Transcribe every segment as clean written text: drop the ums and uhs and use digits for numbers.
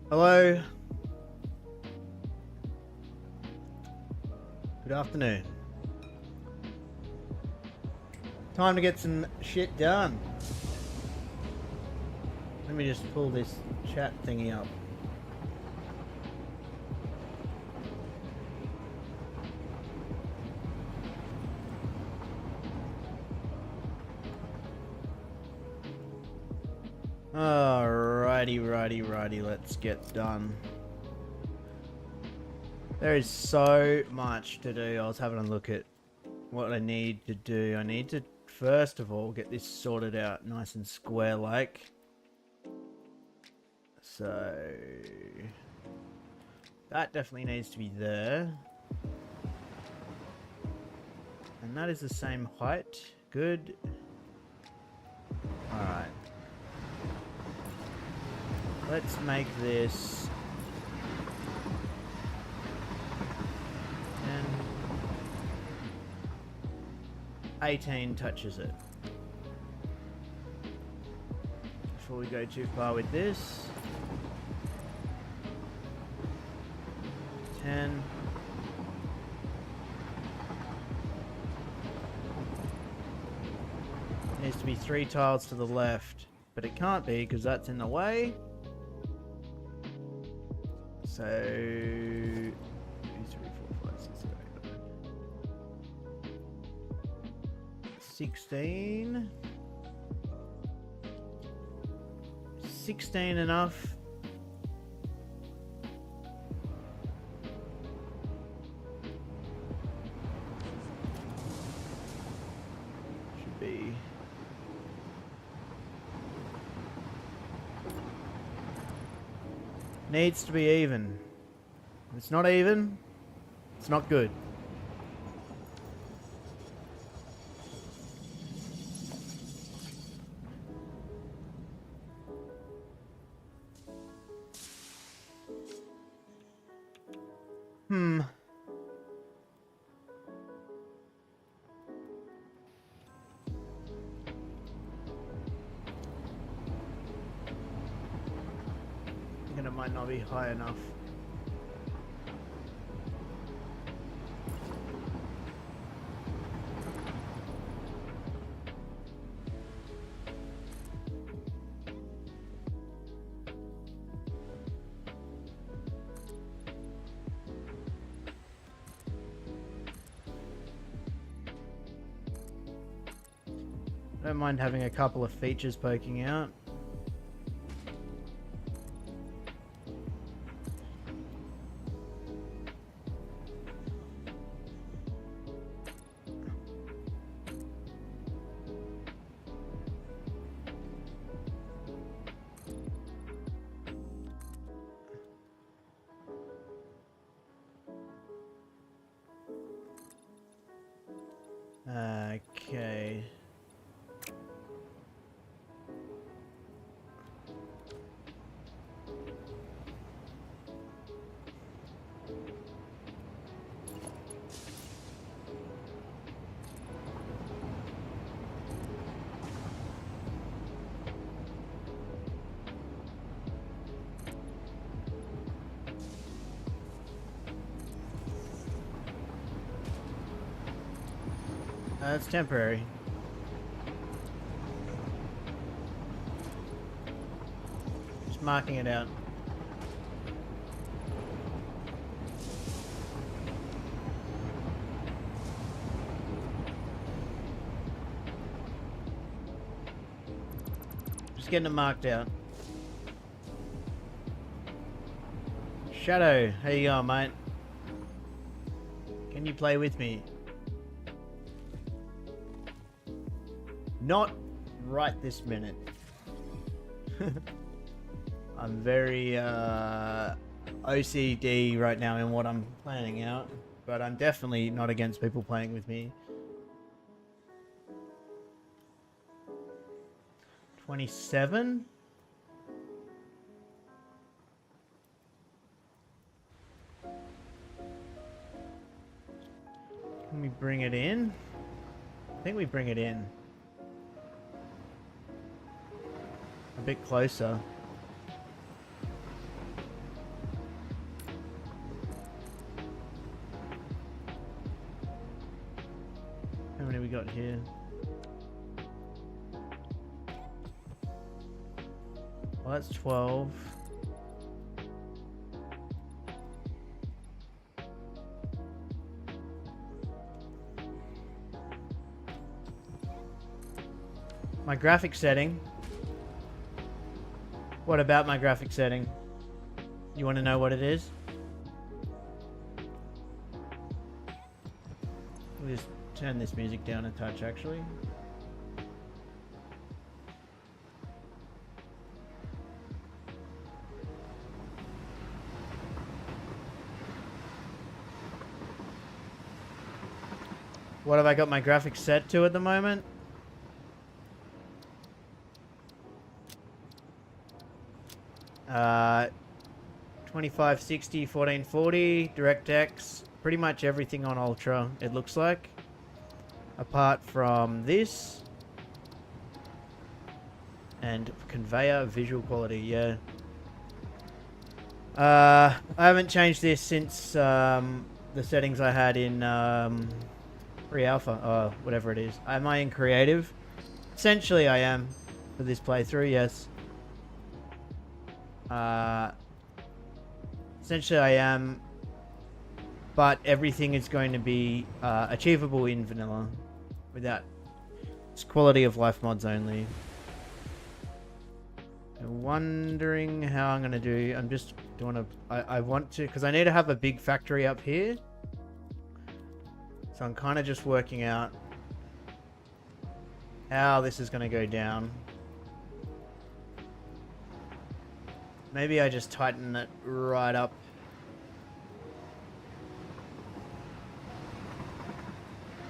Hello. Good afternoon. Time to get some shit done. Let me just pull this chat thingy up. Righty, let's get done. There is so much to do. I was having a look at what I need to do. I need to, first of all, get this sorted out nice and square like. So that definitely needs to be there. And that is the same height. Good. Alright. Let's make this 10, 18 touches it. Before we go too far with this. 10. Needs to be 3 tiles to the left, but it can't be because that's in the way. So 2, 3, 4, 5, 6, 7, 8, 9. 16. 16 enough. Should be. Needs to be even. If it's not even, it's not good. It might not be high enough. I don't mind having a couple of features poking out. Okay. It's temporary. Just marking it out. Just getting it marked out. Shadow, how you going, mate? Can you play with me? Not right this minute. I'm very OCD right now in what I'm planning out, but I'm definitely not against people playing with me. 27? Can we bring it in? I think we bring it in. A bit closer. we got here? Well, that's 12. My graphic setting. What about my graphic setting? You want to know what it is? We'll just turn this music down a touch, actually. What have I got my graphics set to at the moment? Uh, 2560, 1440, DirectX, pretty much everything on Ultra, it looks like. Apart from this. And conveyor visual quality, yeah. I haven't changed this since the settings I had in pre-alpha, whatever it is. Am I in creative? Essentially I am for this playthrough, yes. Essentially I am, but everything is going to be achievable in vanilla without, it's quality of life mods only. I'm wondering how I'm going to do, I'm just doing I want to, because I need to have a big factory up here. So I'm kind of just working out how this is going to go down. Maybe I just tighten it right up.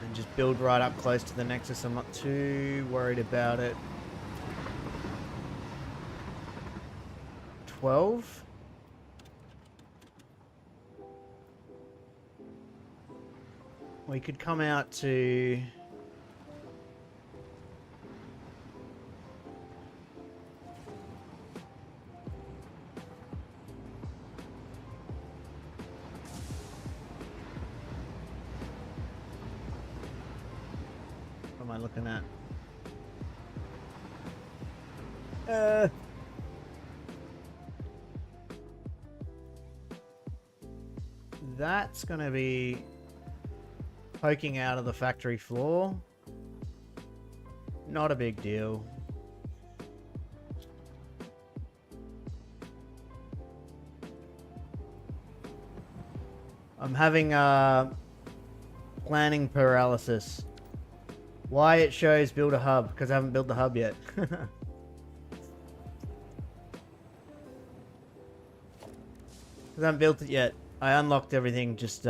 And just build right up close to the Nexus. I'm not too worried about it. 12. We could come out to... What am I looking at? That's gonna be poking out of the factory floor. Not a big deal. I'm having planning paralysis. Why it shows build a hub? Because I haven't built the hub yet. Because I haven't built it yet. I unlocked everything just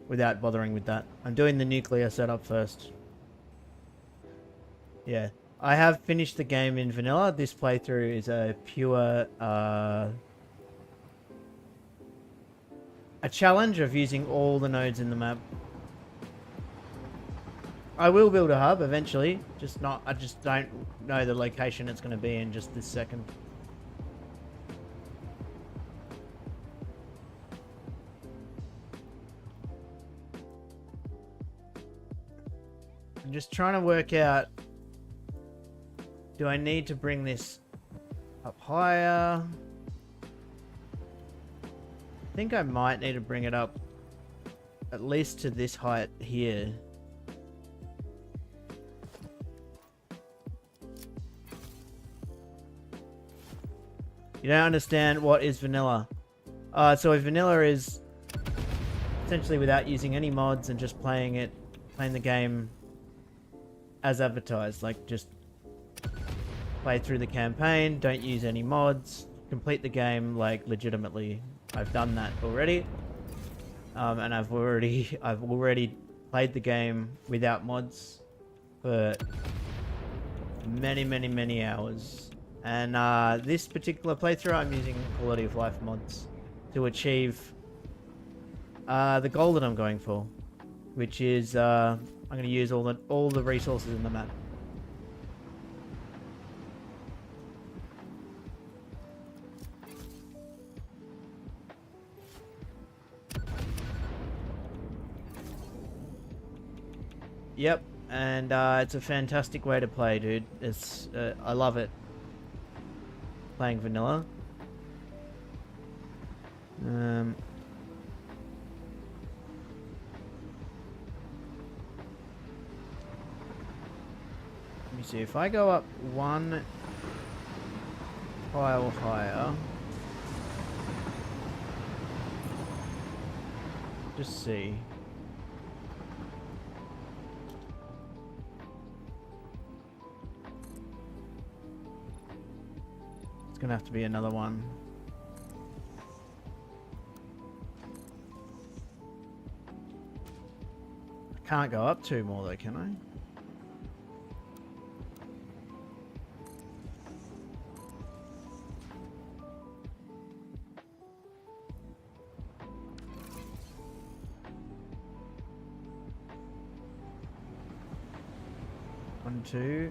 without bothering with that. I'm doing the nuclear setup first. Yeah. I have finished the game in vanilla. This playthrough is a pure a challenge of using all the nodes in the map. I will build a hub eventually, I just don't know the location it's going to be in just this second. I'm just trying to work out, do I need to bring this up higher? I think I might need to bring it up at least to this height here. You don't understand what is vanilla. So vanilla is essentially without using any mods and just playing the game as advertised. Like, just play through the campaign, don't use any mods, complete the game like legitimately. I've done that already, and I've already played the game without mods for many hours. And this particular playthrough, I'm using quality of life mods to achieve the goal that I'm going for, which is I'm going to use all the resources in the map. Yep, and it's a fantastic way to play, dude. It's I love it. Playing vanilla. Let me see, if I go up one tile higher, just see. It's gonna have to be another one. I can't go up two more though, can I? One, two.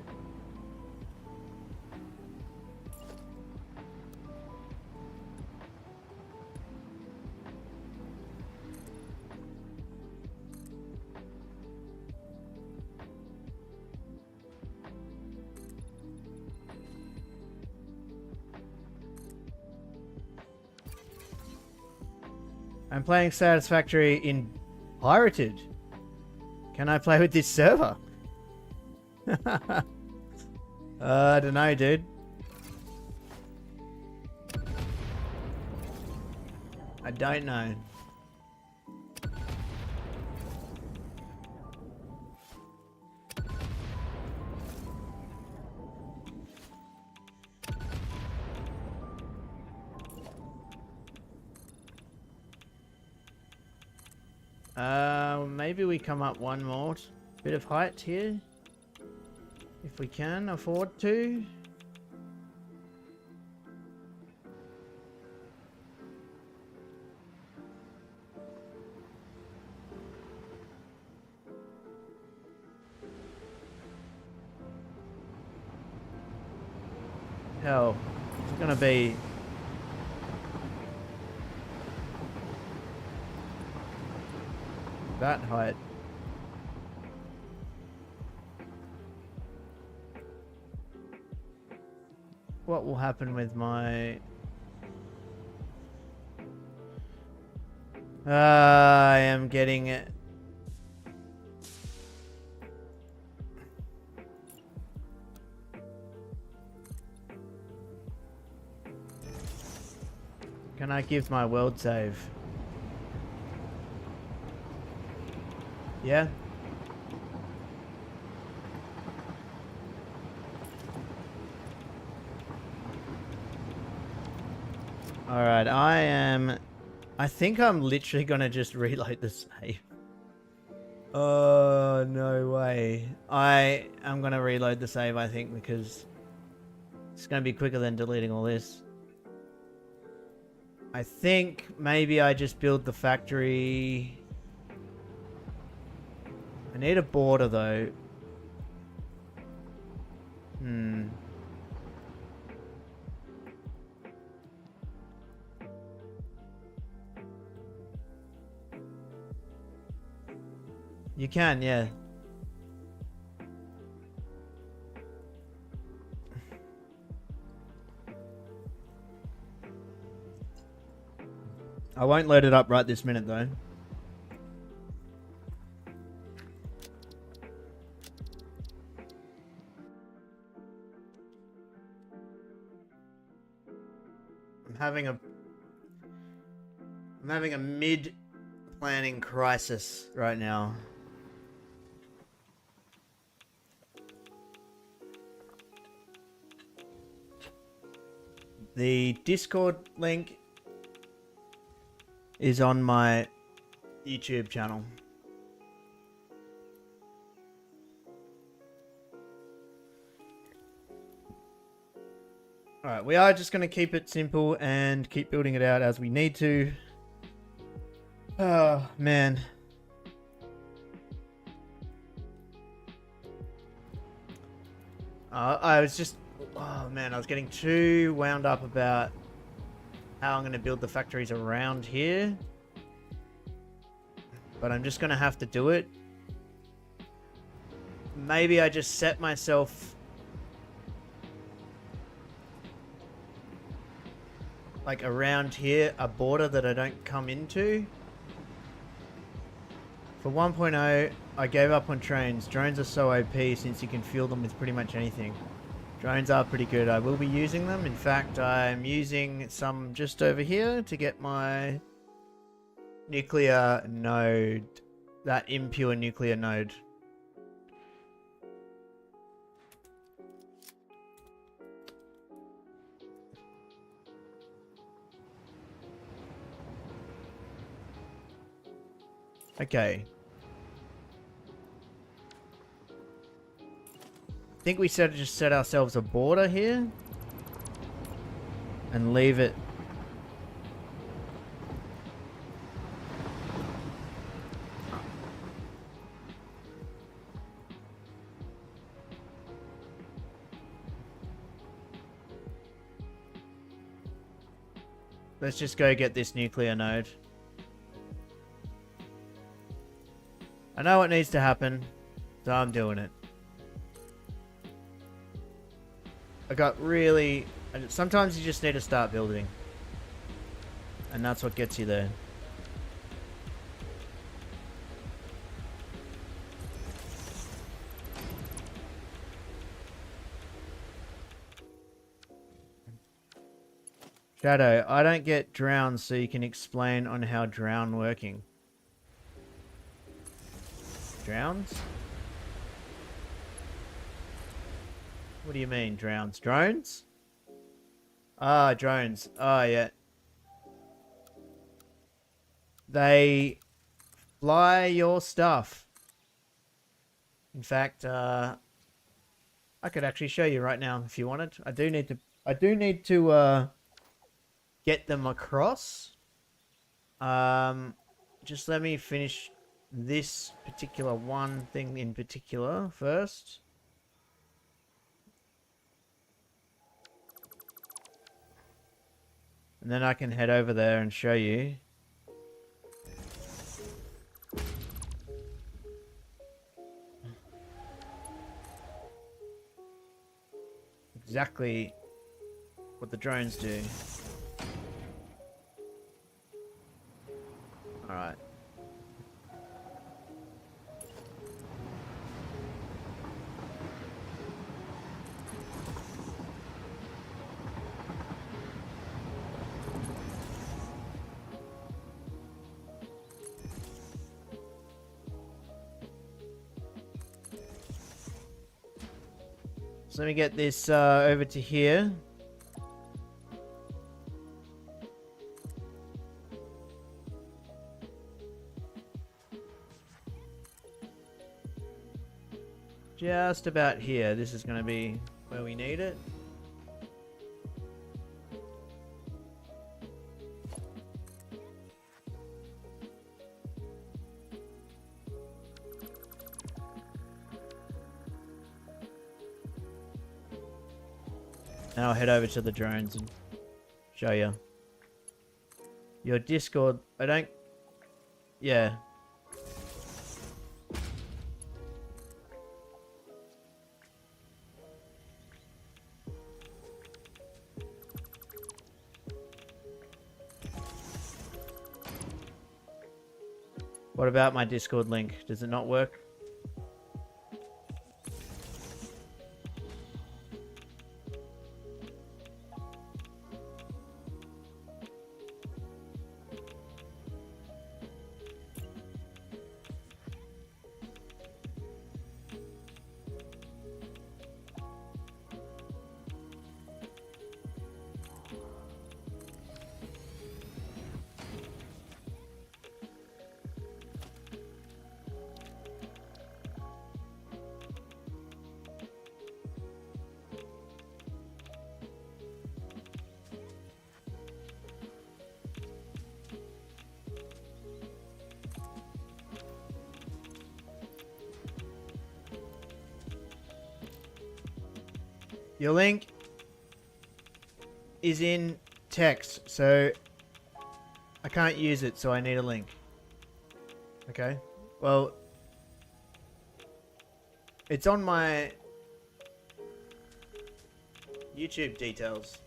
I'm playing Satisfactory in pirated. Can I play with this server? I don't know, dude. I don't know. Maybe we come up one more bit of height here. If we can afford to. Hell, it's gonna be that height. What will happen with my... I am getting it. Can I give my world save? Yeah? Alright, I think I'm literally gonna just reload the save. Oh, no way. I am gonna reload the save, I think, because it's gonna be quicker than deleting all this. I think maybe I just build the factory. I need a border though. You can, yeah. I won't load it up right this minute though. I'm having a mid-planning crisis right now. The Discord link is on my YouTube channel. Alright, we are just going to keep it simple and keep building it out as we need to. Oh, man. I was just... Oh, man, I was getting too wound up about how I'm going to build the factories around here. But I'm just going to have to do it. maybe I just set myself like around here, a border that I don't come into. For 1.0, I gave up on drones. Drones are so OP since you can fuel them with pretty much anything. Drones are pretty good. I will be using them. In fact, I'm using some just over here to get my nuclear node, that impure nuclear node. Okay. I think we just set ourselves a border here and leave it. Let's just go get this nuclear node. I know what needs to happen, so I'm doing it. Sometimes you just need to start building. And that's what gets you there. Shadow, I don't get drowned, so you can explain on how drown working. Drowns? What do you mean, drowns? Drones? Ah, drones. Oh, yeah. They fly your stuff. In fact, I could actually show you right now if you wanted. I do need to get them across. Just let me finish this particular one thing in particular first. And then I can head over there and show you. Exactly what the drones do. Alright. So let me get this over to here. Just about here. This is going to be where we need it. Now I'll head over to the drones and show you. Your Discord, yeah. What about my Discord link? Does it not work? Your link is in text, so I can't use it, so I need a link. Okay, well, It's on my YouTube details.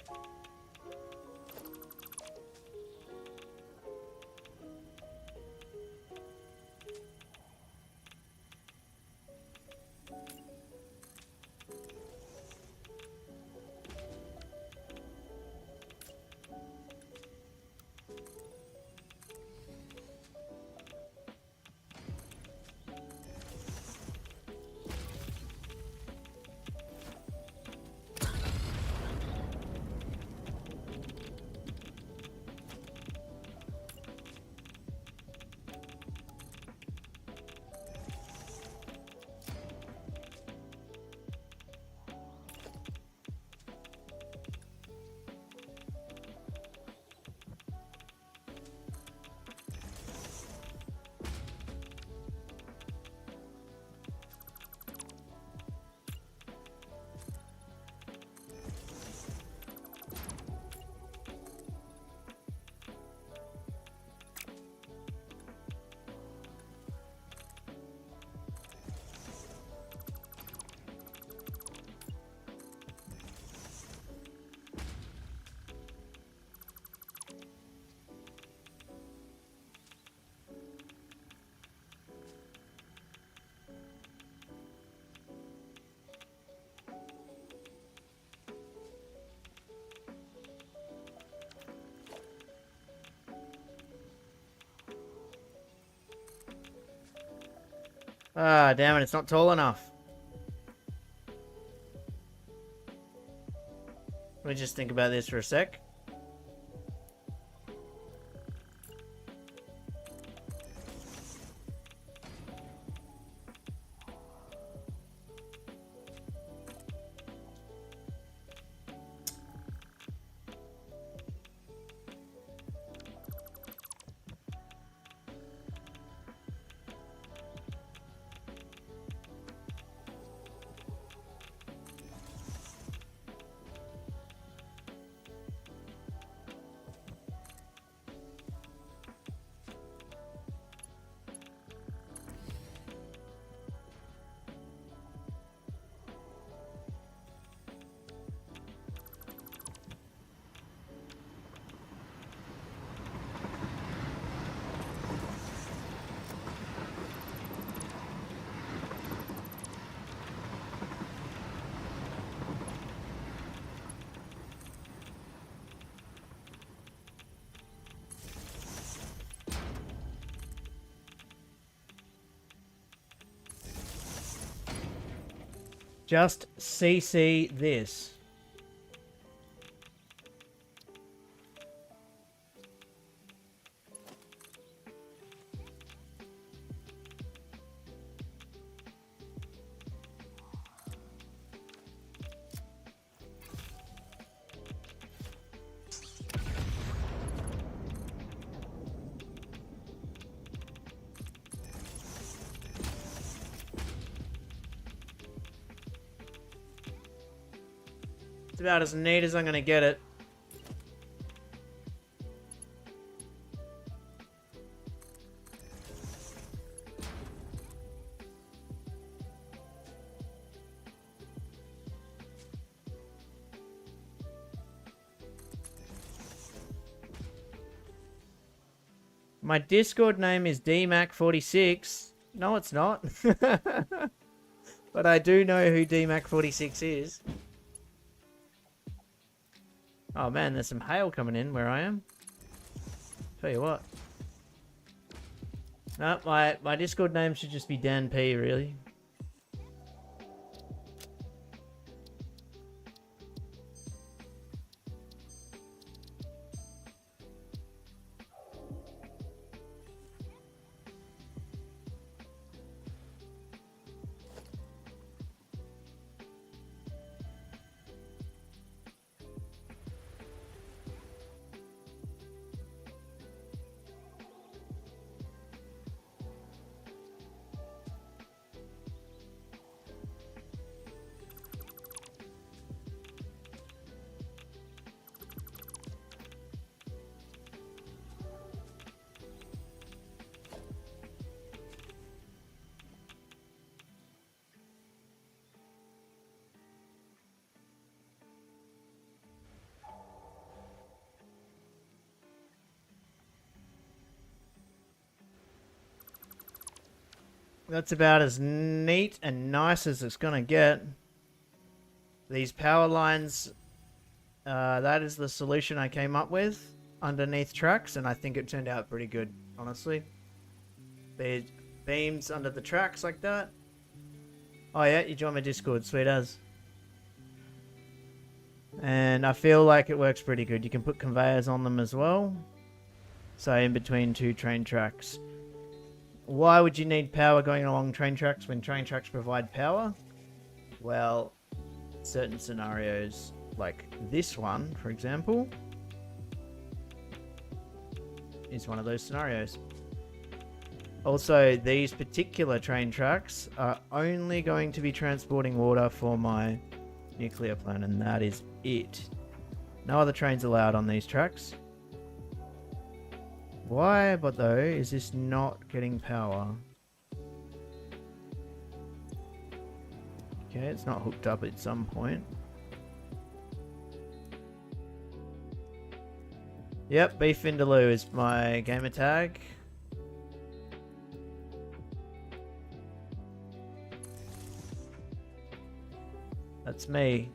Ah, damn it, it's not tall enough. Let me just think about this for a sec. Just CC this. It's about as neat as I'm gonna get it. My Discord name is DMac46. No, it's not. But I do know who DMac46 is. Oh man, there's some hail coming in where I am. Tell you what. No, my Discord name should just be Dan P, really. That's about as neat and nice as it's gonna get. These power lines, that is the solution I came up with underneath tracks, and I think it turned out pretty good, honestly. The beams under the tracks like that. Oh yeah, you join my Discord, sweet as. And I feel like it works pretty good. You can put conveyors on them as well. So in between two train tracks. Why would you need power going along train tracks when train tracks provide power? Well, certain scenarios, like this one, for example, is one of those scenarios. Also, these particular train tracks are only going to be transporting water for my nuclear plant, and that is it. No other trains allowed on these tracks. Why, but though, is this not getting power? Okay, it's not hooked up at some point. Yep, Beef Vindaloo is my gamer tag. That's me.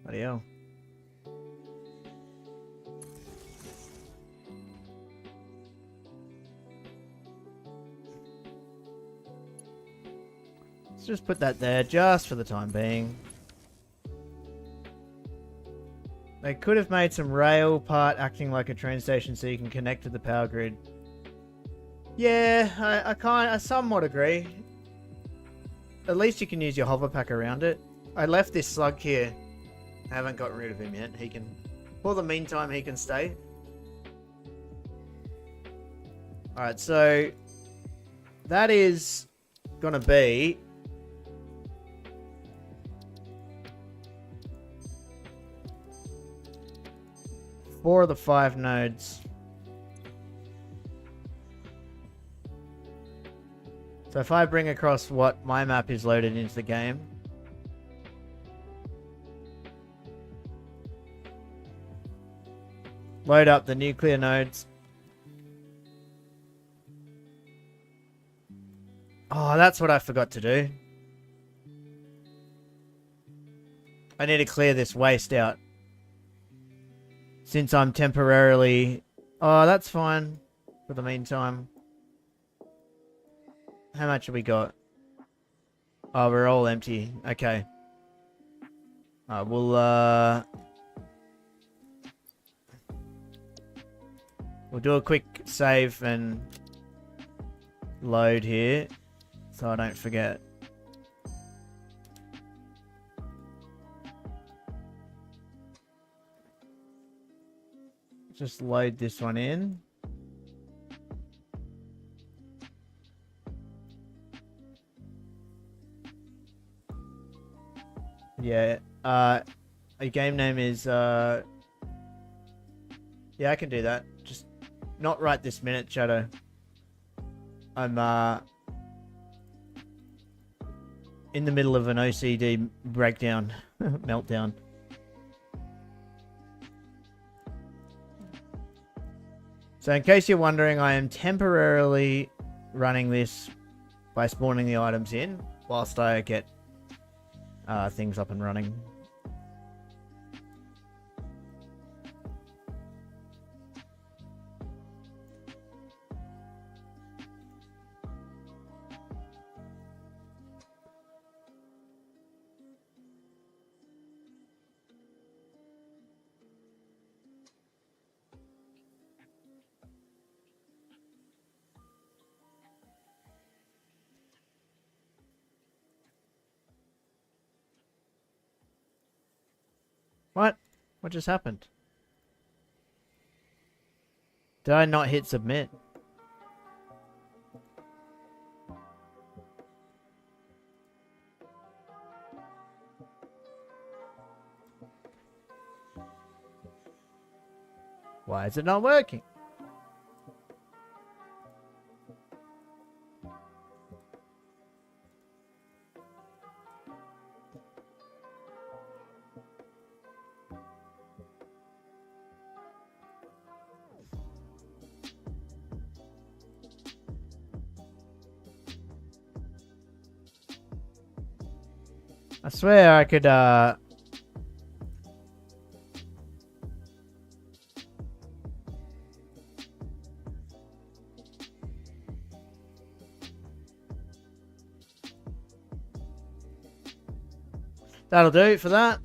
Bloody hell. Let's just put that there just for the time being. They could have made some rail part acting like a train station so you can connect to the power grid. Yeah, I somewhat agree. At least you can use your hover pack around it. I left this slug here. I haven't gotten rid of him yet. He can, for the meantime, he can stay. Alright, so that is gonna be four of the 5 nodes. So if I bring across what my map is loaded into the game, load up the nuclear nodes. Oh, that's what I forgot to do. I need to clear this waste out. Since I'm temporarily... Oh, that's fine. For the meantime. How much have we got? Oh, we're all empty. Okay. We'll do a quick save and load here. So I don't forget. Just load this one in. Yeah, a game name is, yeah, I can do that. Just not right this minute, Shadow. I'm, in the middle of an OCD breakdown, meltdown. So in case you're wondering, I am temporarily running this by spawning the items in whilst I get things up and running. What? What just happened? Did I not hit submit? Why is it not working? I swear I could, that'll do for that.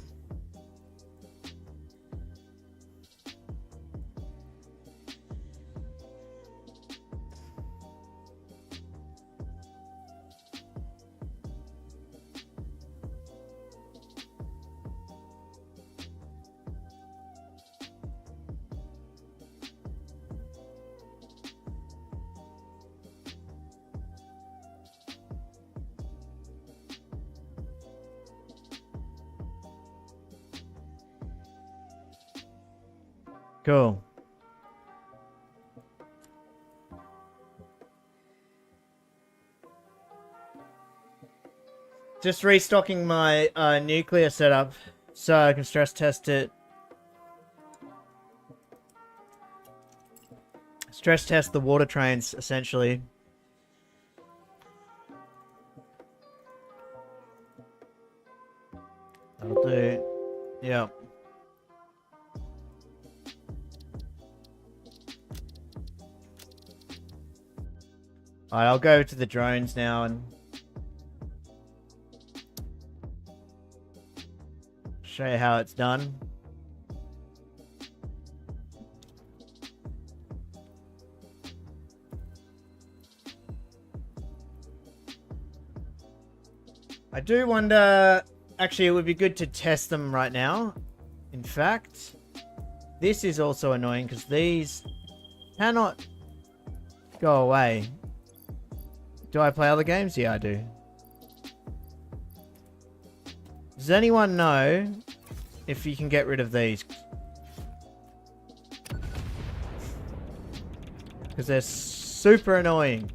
Cool. Just restocking my nuclear setup so I can stress test it. Stress test the water trains, essentially. That'll do. Yeah. Alright, I'll go to the drones now and show you how it's done. I do wonder, actually it would be good to test them right now. In fact, this is also annoying because these cannot go away. Do I play other games? Yeah, I do. Does anyone know if you can get rid of these? Because they're super annoying.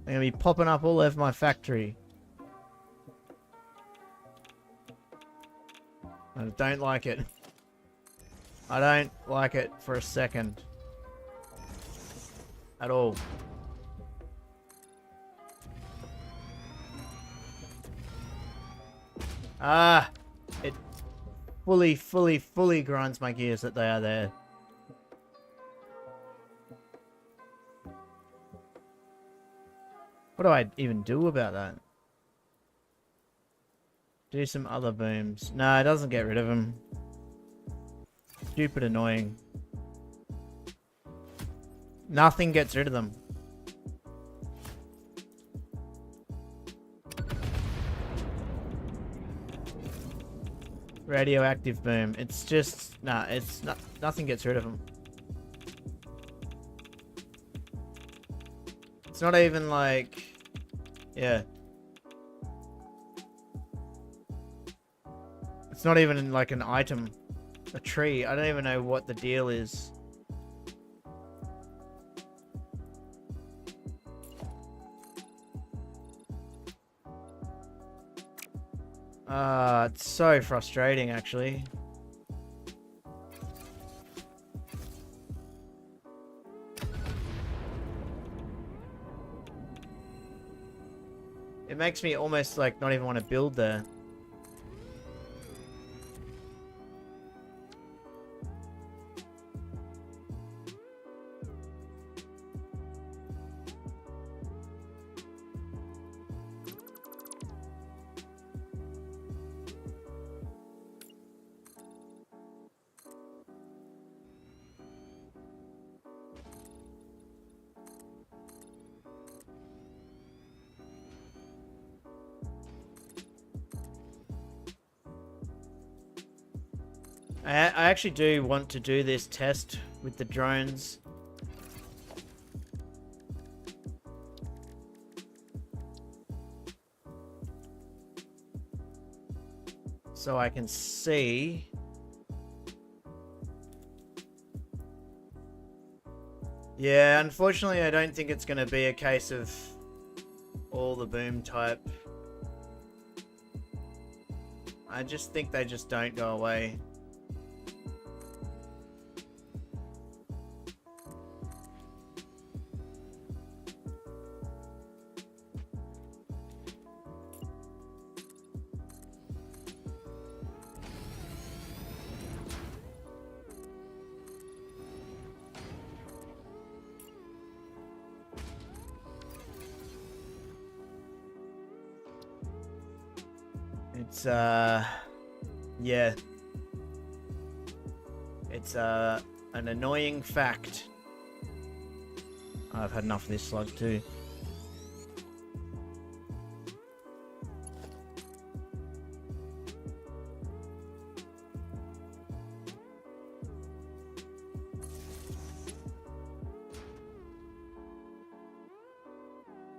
They're going to be popping up all over my factory. I don't like it. I don't like it for a second. At all. Ah! It fully grinds my gears that they are there. What do I even do about that? Do some other booms. No, it doesn't get rid of them. Stupid annoying. Nothing gets rid of them. Radioactive boom. It's just... Nah, it's not... Nothing gets rid of them. It's not even like... Yeah. It's not even like an item. A tree. I don't even know what the deal is. It's so frustrating, actually. It makes me almost like not even want to build there. I actually do want to do this test with the drones. So I can see. Yeah, unfortunately I don't think it's going to be a case of all the boom type. I just think they just don't go away. It's, yeah. It's, an annoying fact. I've had enough of this slug too.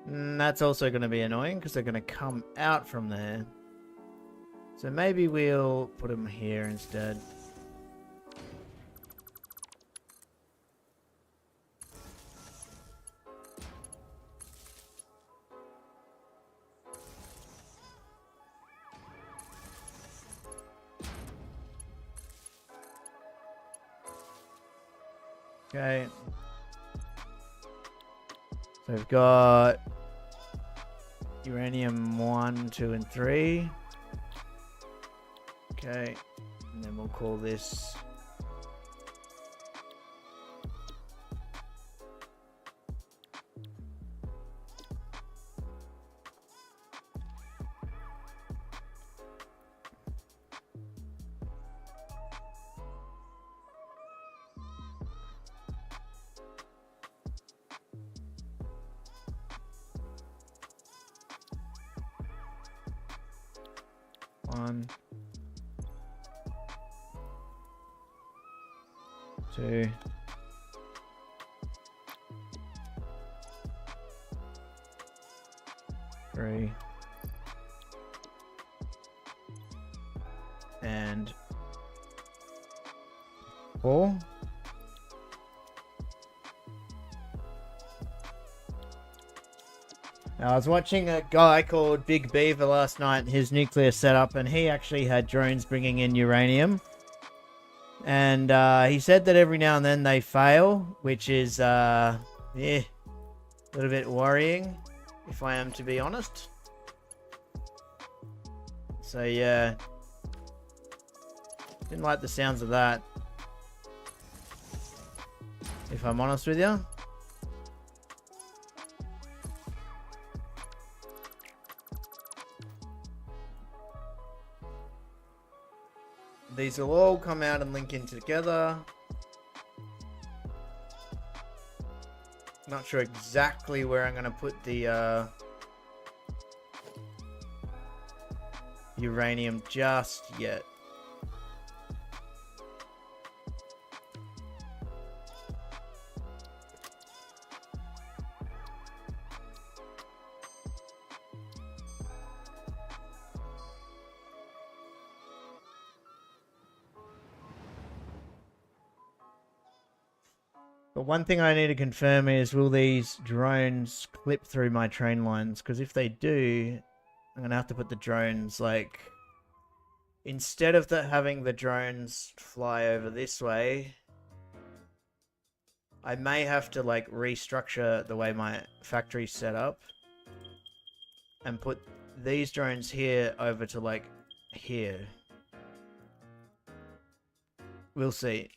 That's also going to be annoying because they're going to come out from there. So maybe we'll put them here instead. Okay. So we've got uranium 1, 2, and 3. Okay. And then we'll call this one, 2, 3, and 4. Now, I was watching a guy called Big Beaver last night, his nuclear setup, and he actually had drones bringing in uranium. And he said that every now and then they fail, which is, yeah, a little bit worrying, if I am to be honest. So, yeah. Didn't like the sounds of that, if I'm honest with you. These will all come out and link in together. Not sure exactly where I'm going to put the uranium just yet. But one thing I need to confirm is, will these drones clip through my train lines? Because if they do, I'm going to have to put the drones, like, instead of having the drones fly over this way, I may have to, like, restructure the way my factory's set up and put these drones here over to, like, here. We'll see.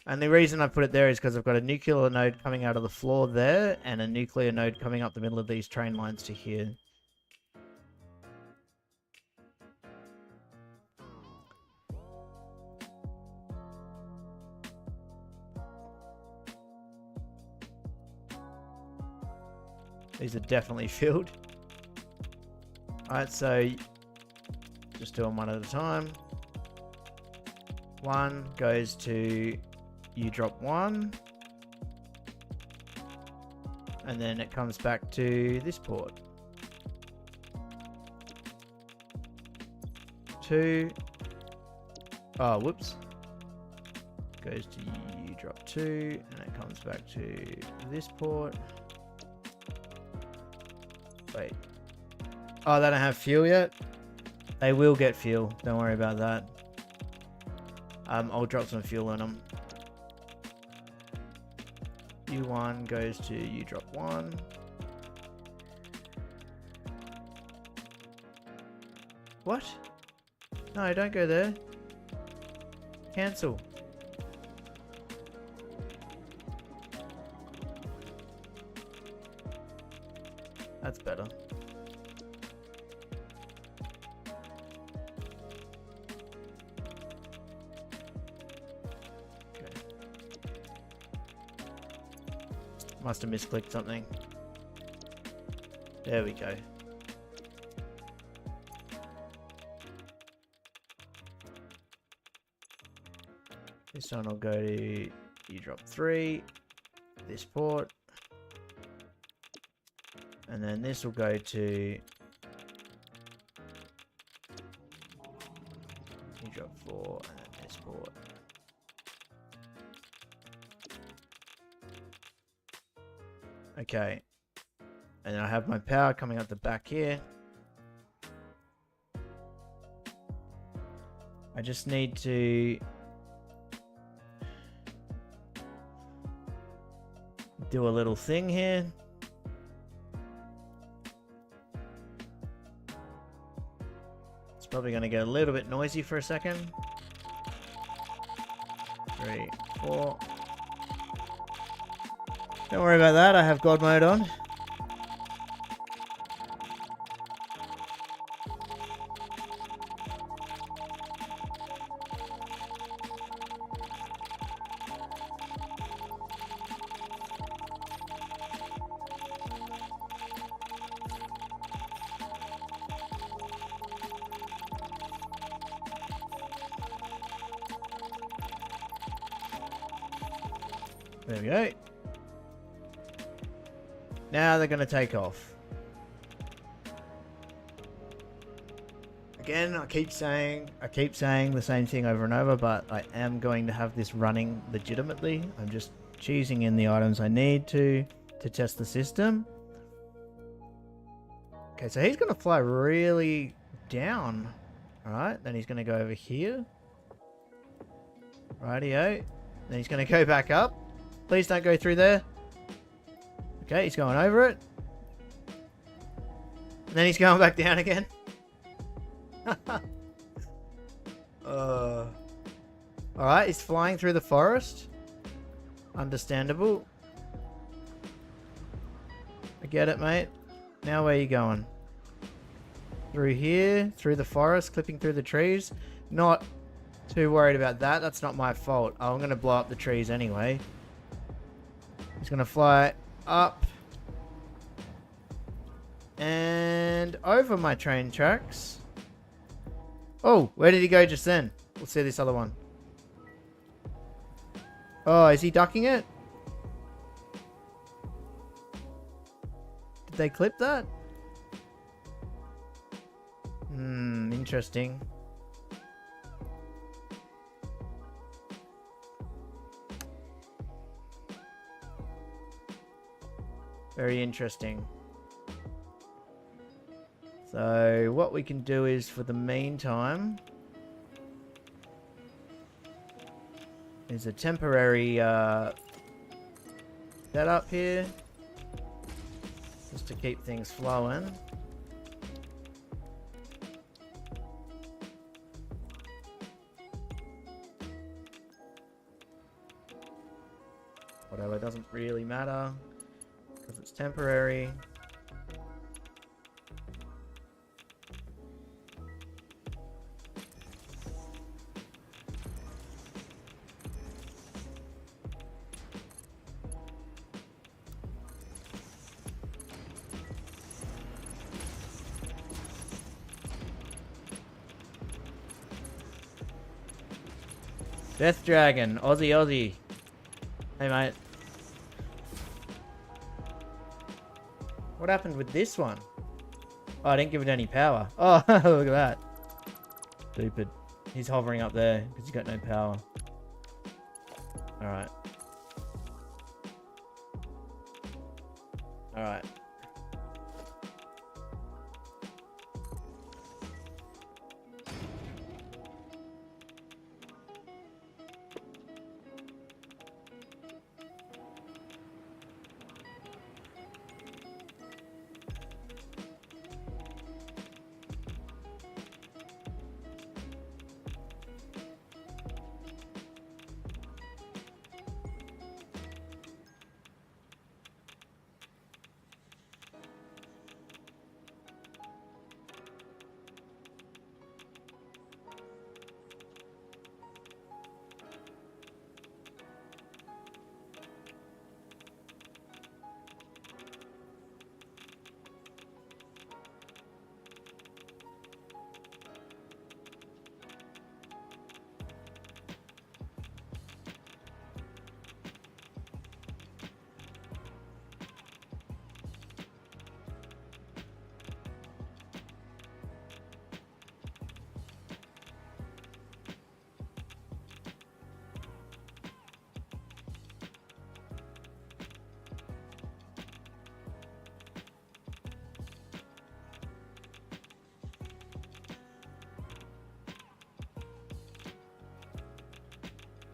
And the reason I put it there is because I've got a nuclear node coming out of the floor there and a nuclear node coming up the middle of these train lines to here. These are definitely filled. Alright, so just do them one at a time. One goes to you drop 1, and then it comes back to this port. 2, oh whoops, goes to you drop 2, and it comes back to this port. Wait, oh, they don't have fuel yet? They will get fuel, don't worry about that. I'll drop some fuel in them. U1 goes to U drop 1. What? No, don't go there. Cancel. That's better. Must have misclicked something. There we go. This one will go to drop 3, this port, and then this will go to drop 4, and then this port. Okay, and then I have my power coming up the back here. I just need to do a little thing here. It's probably going to get a little bit noisy for a second. 3, 4. Don't worry about that, I have God mode on. There we go. Now they're going to take off. Again, I keep saying the same thing over and over, but I am going to have this running legitimately. I'm just choosing in the items I need to test the system. Okay, so he's going to fly really down. Alright, then he's going to go over here. Rightio. Then he's going to go back up. Please don't go through there. Okay, he's going over it. And then he's going back down again. Alright, he's flying through the forest. Understandable. I get it, mate. Now where are you going? Through here, through the forest, clipping through the trees. Not too worried about that. That's not my fault. Oh, I'm going to blow up the trees anyway. He's going to fly up and over my train tracks. Oh, where did he go just then? We'll see this other one. Oh, is he ducking it? Did they clip that? Interesting. Very interesting. So what we can do is, for the meantime, is a temporary setup here, just to keep things flowing. Whatever, doesn't really matter. Because it's temporary. Death Dragon, Aussie Aussie. Hey mate. What happened with this one? Oh, I didn't give it any power. Oh, look at that. Stupid. He's hovering up there because he's got no power. Alright. Alright.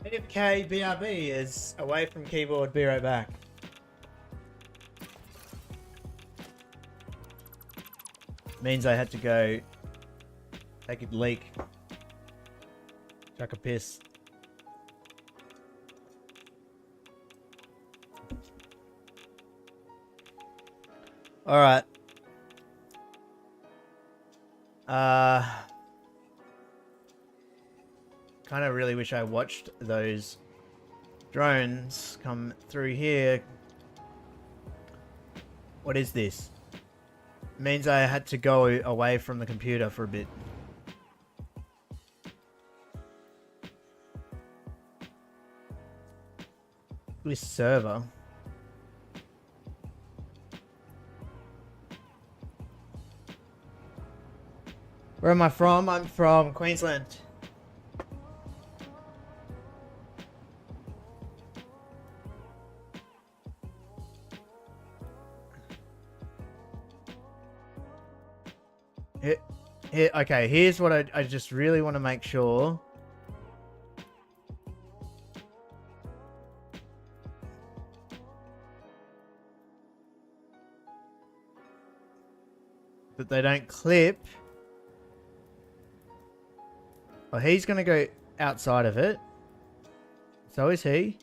AFK BRB is away from keyboard. Be right back. Means I had to go take a leak. Chuck a piss. Alright. Kind of really wish I watched those drones come through here. What is this? Means I had to go away from the computer for a bit. This server. Where am I from? I'm from Queensland. Okay, here's what I just really want to make sure. That they don't clip. Well, he's going to go outside of it. So is he.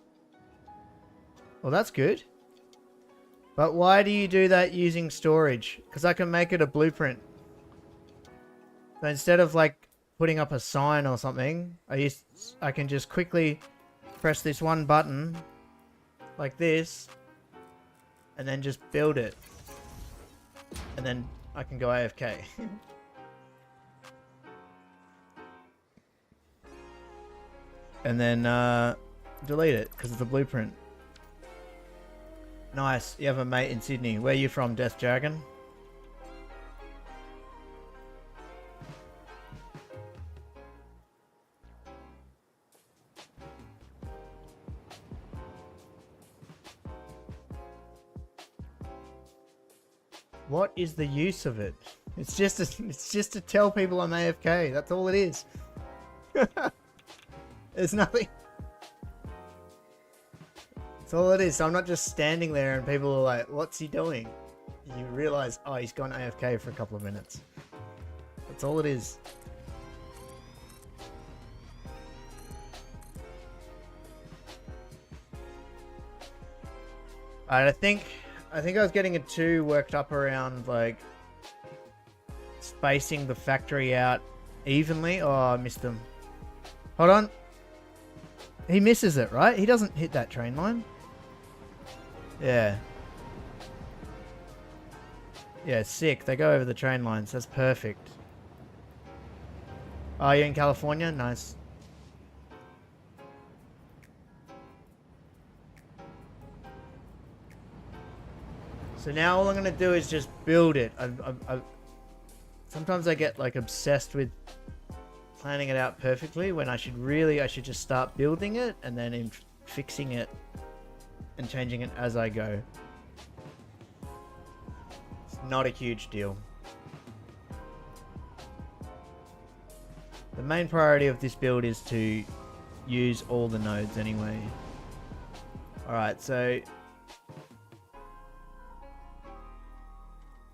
Well, that's good. But why do you do that using storage? Because I can make it a blueprint. So instead of like putting up a sign or something, I can just quickly press this one button like this and then just build it. And then I can go AFK. And then delete it because it's a blueprint. Nice. You have a mate in Sydney. Where are you from, Death Jargon? What is the use of it? It's just to tell people I'm AFK. That's all it is. There's nothing. That's all it is. So I'm not just standing there and people are like, what's he doing? You realize, oh, he's gone AFK for a couple of minutes. That's all it is. I think I was getting it too worked up around like spacing the factory out evenly. Oh, I missed them. Hold on. He misses it, right? He doesn't hit that train line. Yeah. Yeah, sick. They go over the train lines. That's perfect. Oh, you're in California? Nice. So now all I'm going to do is just build it. Sometimes I get like obsessed with planning it out perfectly when I should just start building it and then fixing it and changing it as I go. It's not a huge deal. The main priority of this build is to use all the nodes anyway. Alright, so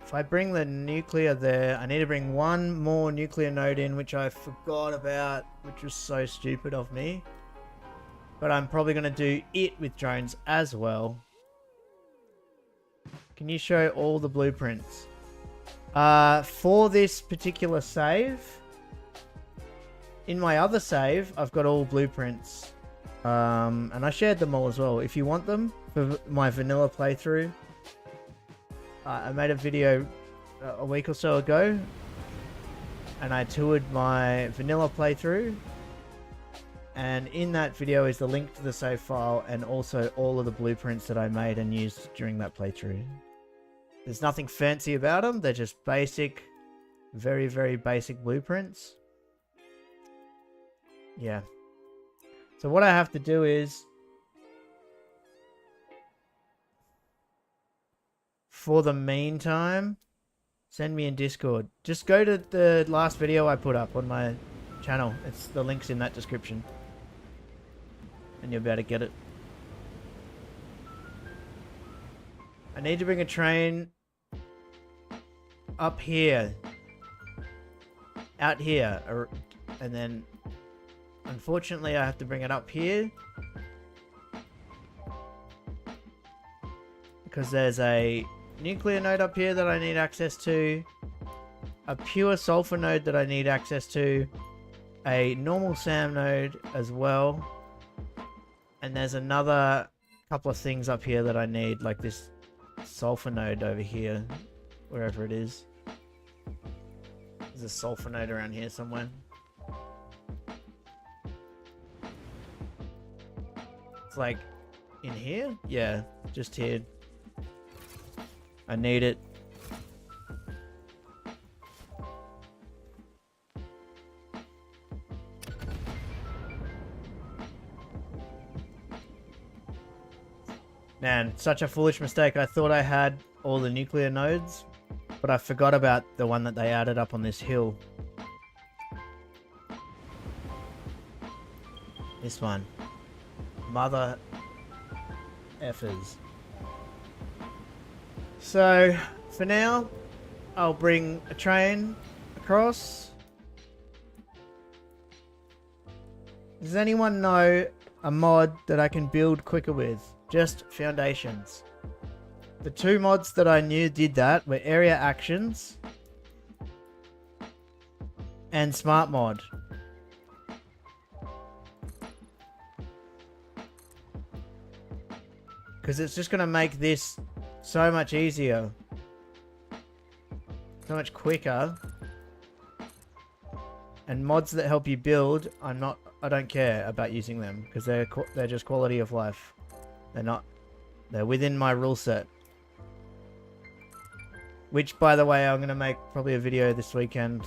if I bring the nuclear there, I need to bring one more nuclear node in, which I forgot about, which was so stupid of me. But I'm probably going to do it with drones as well. Can you show all the blueprints? For this particular save, in my other save, I've got all blueprints. And I shared them all as well. If you want them for my vanilla playthrough, I made a video a week or so ago and I toured my vanilla playthrough, and in that video is the link to the save file and also all of the blueprints that I made and used during that playthrough. There's nothing fancy about them, they're just basic, very, very basic blueprints. Yeah. So what I have to do is, for the meantime, send me in Discord. Just go to the last video I put up on my channel. The link's in that description. and you'll be able to get it. I need to bring a train up here. Out here. And then, unfortunately, I have to bring it up here. Because there's a nuclear node up here that I need access to. A pure sulfur node that I need access to. A normal SAM node as well. And there's another couple of things up here that I need, like this sulfur node over here, wherever it is. There's a sulfur node around here somewhere. It's like in here? Yeah, just here. I need it. Man, such a foolish mistake. I thought I had all the nuclear nodes, but I forgot about the one that they added up on this hill. This one. Mother effers. So, for now, I'll bring a train across. Does anyone know a mod that I can build quicker with? Just foundations. The two mods that I knew did that were Area Actions and Smart Mod. Because it's just going to make this so much easier. So much quicker. And mods that help you build, I don't care about using them. Because they're just quality of life. They're within my rule set. Which, by the way, I'm going to make probably a video this weekend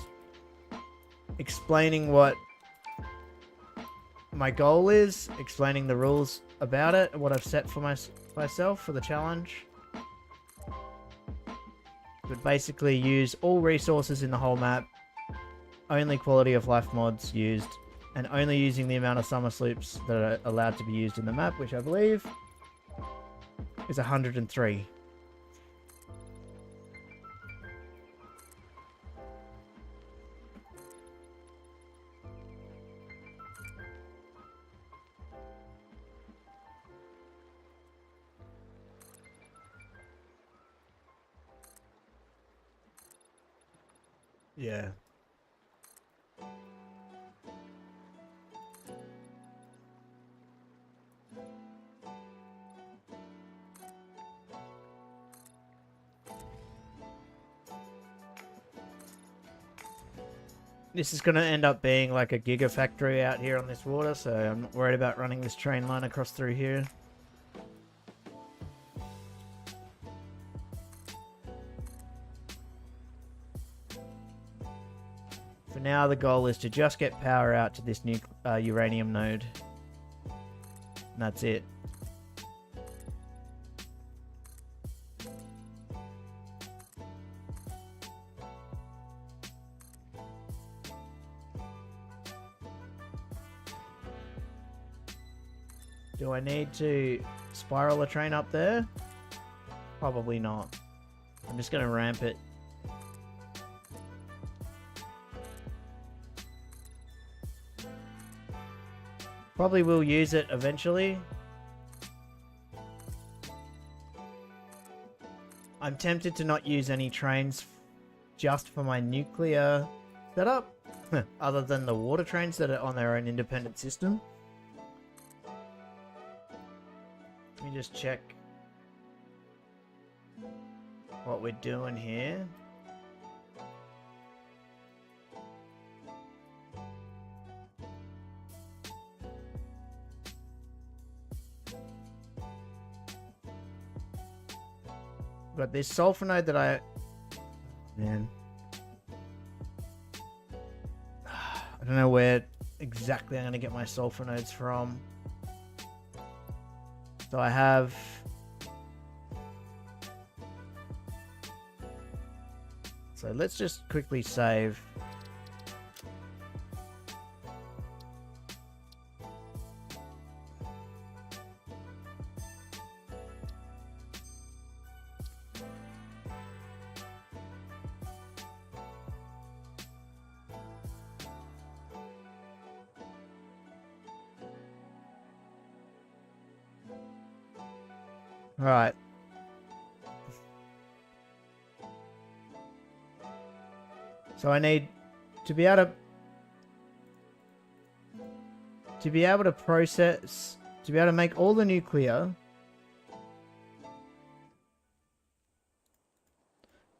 explaining what my goal is, explaining the rules about it, what I've set for myself for the challenge. But basically use all resources in the whole map, only quality of life mods used, and only using the amount of summer sloops that are allowed to be used in the map, which I believe is 103. Yeah. This is going to end up being like a gigafactory out here on this water, so I'm not worried about running this train line across through here. For now, the goal is to just get power out to this new uranium node. And that's it. Do I need to spiral a train up there? Probably not. I'm just going to ramp it. Probably will use it eventually. I'm tempted to not use any trains just for my nuclear setup, other than the water trains that are on their own independent system. Let me just check what we're doing here. Got this sulfur node that I don't know where exactly I'm going to get my sulfur nodes from. So I have so let's just quickly save. Right. So I need to be able to process, to be able to make all the nuclear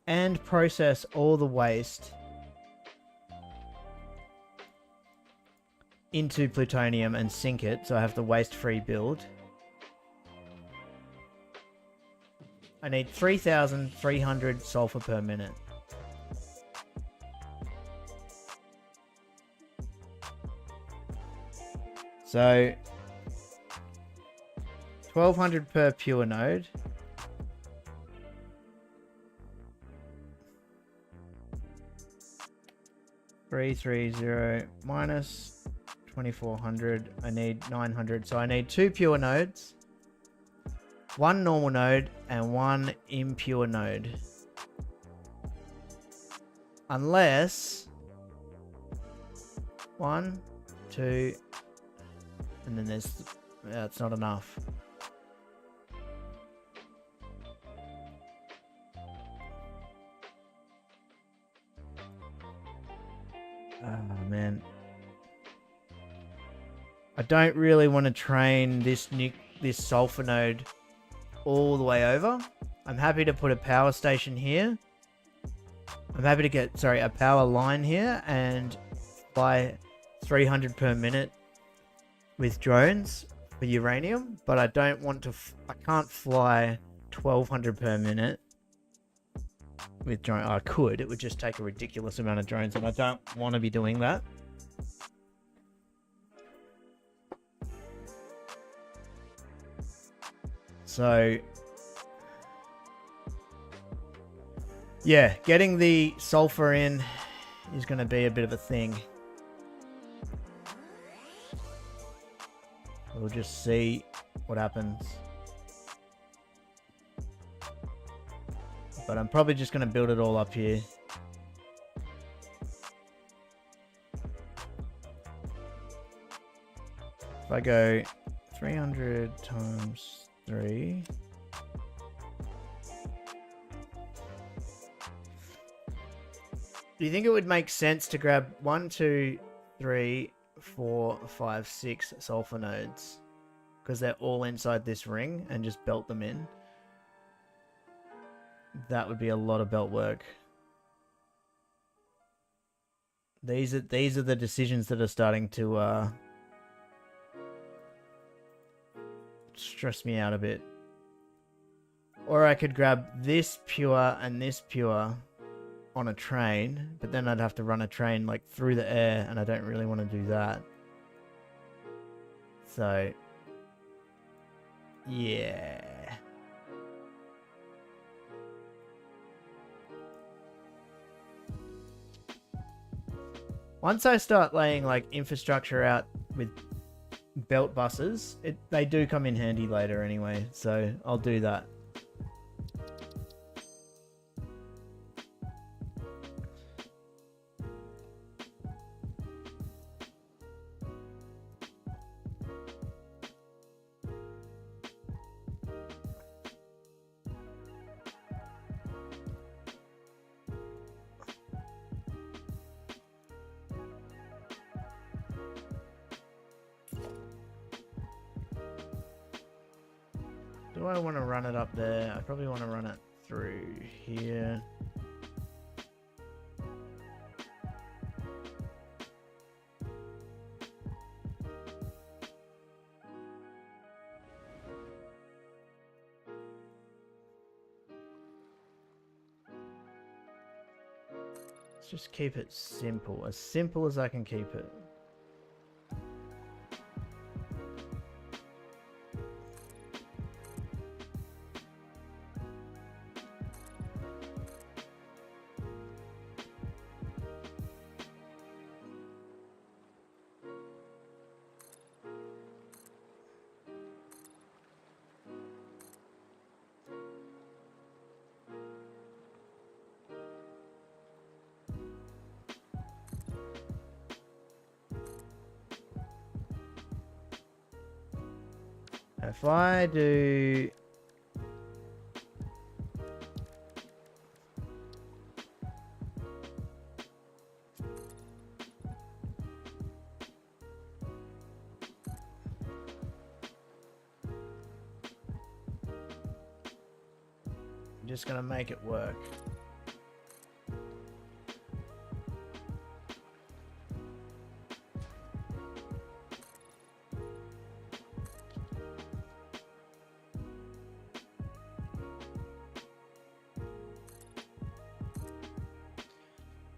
and process all the waste into plutonium and sink it, so I have the waste-free build. I need 3,300 sulfur per minute. So 1,200 per pure node. $330 minus 2,400. I need 900. So I need 2 pure nodes, 1 normal node, and 1 impure node. Unless 1, 2, and then there's, it's not enough. Oh man, I don't really want to train this sulfur node all the way over. I'm happy to put a power station here. I'm happy to get, sorry, a power line here and fly 300 per minute with drones for uranium, but I don't want to, I can't fly 1,200 per minute with drone. I could, it would just take a ridiculous amount of drones, and I don't want to be doing that. So yeah, getting the sulfur in is going to be a bit of a thing. We'll just see what happens. But I'm probably just going to build it all up here. If I go 300 times 3. Do you think it would make sense to grab 1, 2, 3, 4, 5, 6 sulfur nodes? Because they're all inside this ring, and just belt them in. That would be a lot of belt work. These are the decisions that are starting to stress me out a bit. Or I could grab this pure and this pure on a train, but then I'd have to run a train like through the air, and I don't really want to do that. So yeah. Once I start laying like infrastructure out with belt buses, they do come in handy later anyway, so I'll do that. Do I want to run it up there? I probably want to run it through here. Let's just keep it simple as I can keep it. If I do just gonna make it work.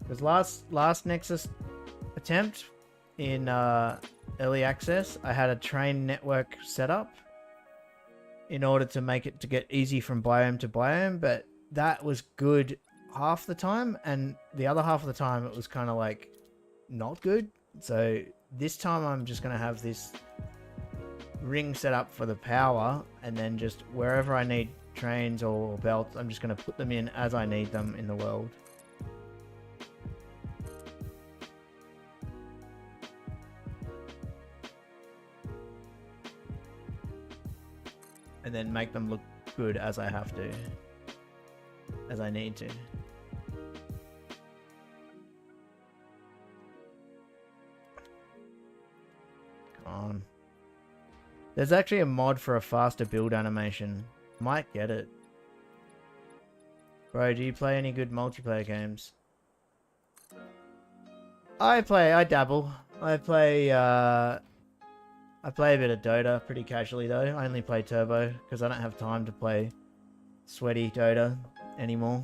Because last Nexus attempt in early access, I had a train network set up in order to make it to get easy from biome to biome, but that was good half the time, and the other half of the time it was kind of like not good. So this time I'm just going to have this ring set up for the power, and then just wherever I need trains or belts, I'm just going to put them in as I need them in the world. And then make them look good as I have to. As I need to. Come on. There's actually a mod for a faster build animation. Might get it. Bro, do you play any good multiplayer games? I dabble. I play a bit of Dota pretty casually though. I only play Turbo because I don't have time to play sweaty Dota anymore.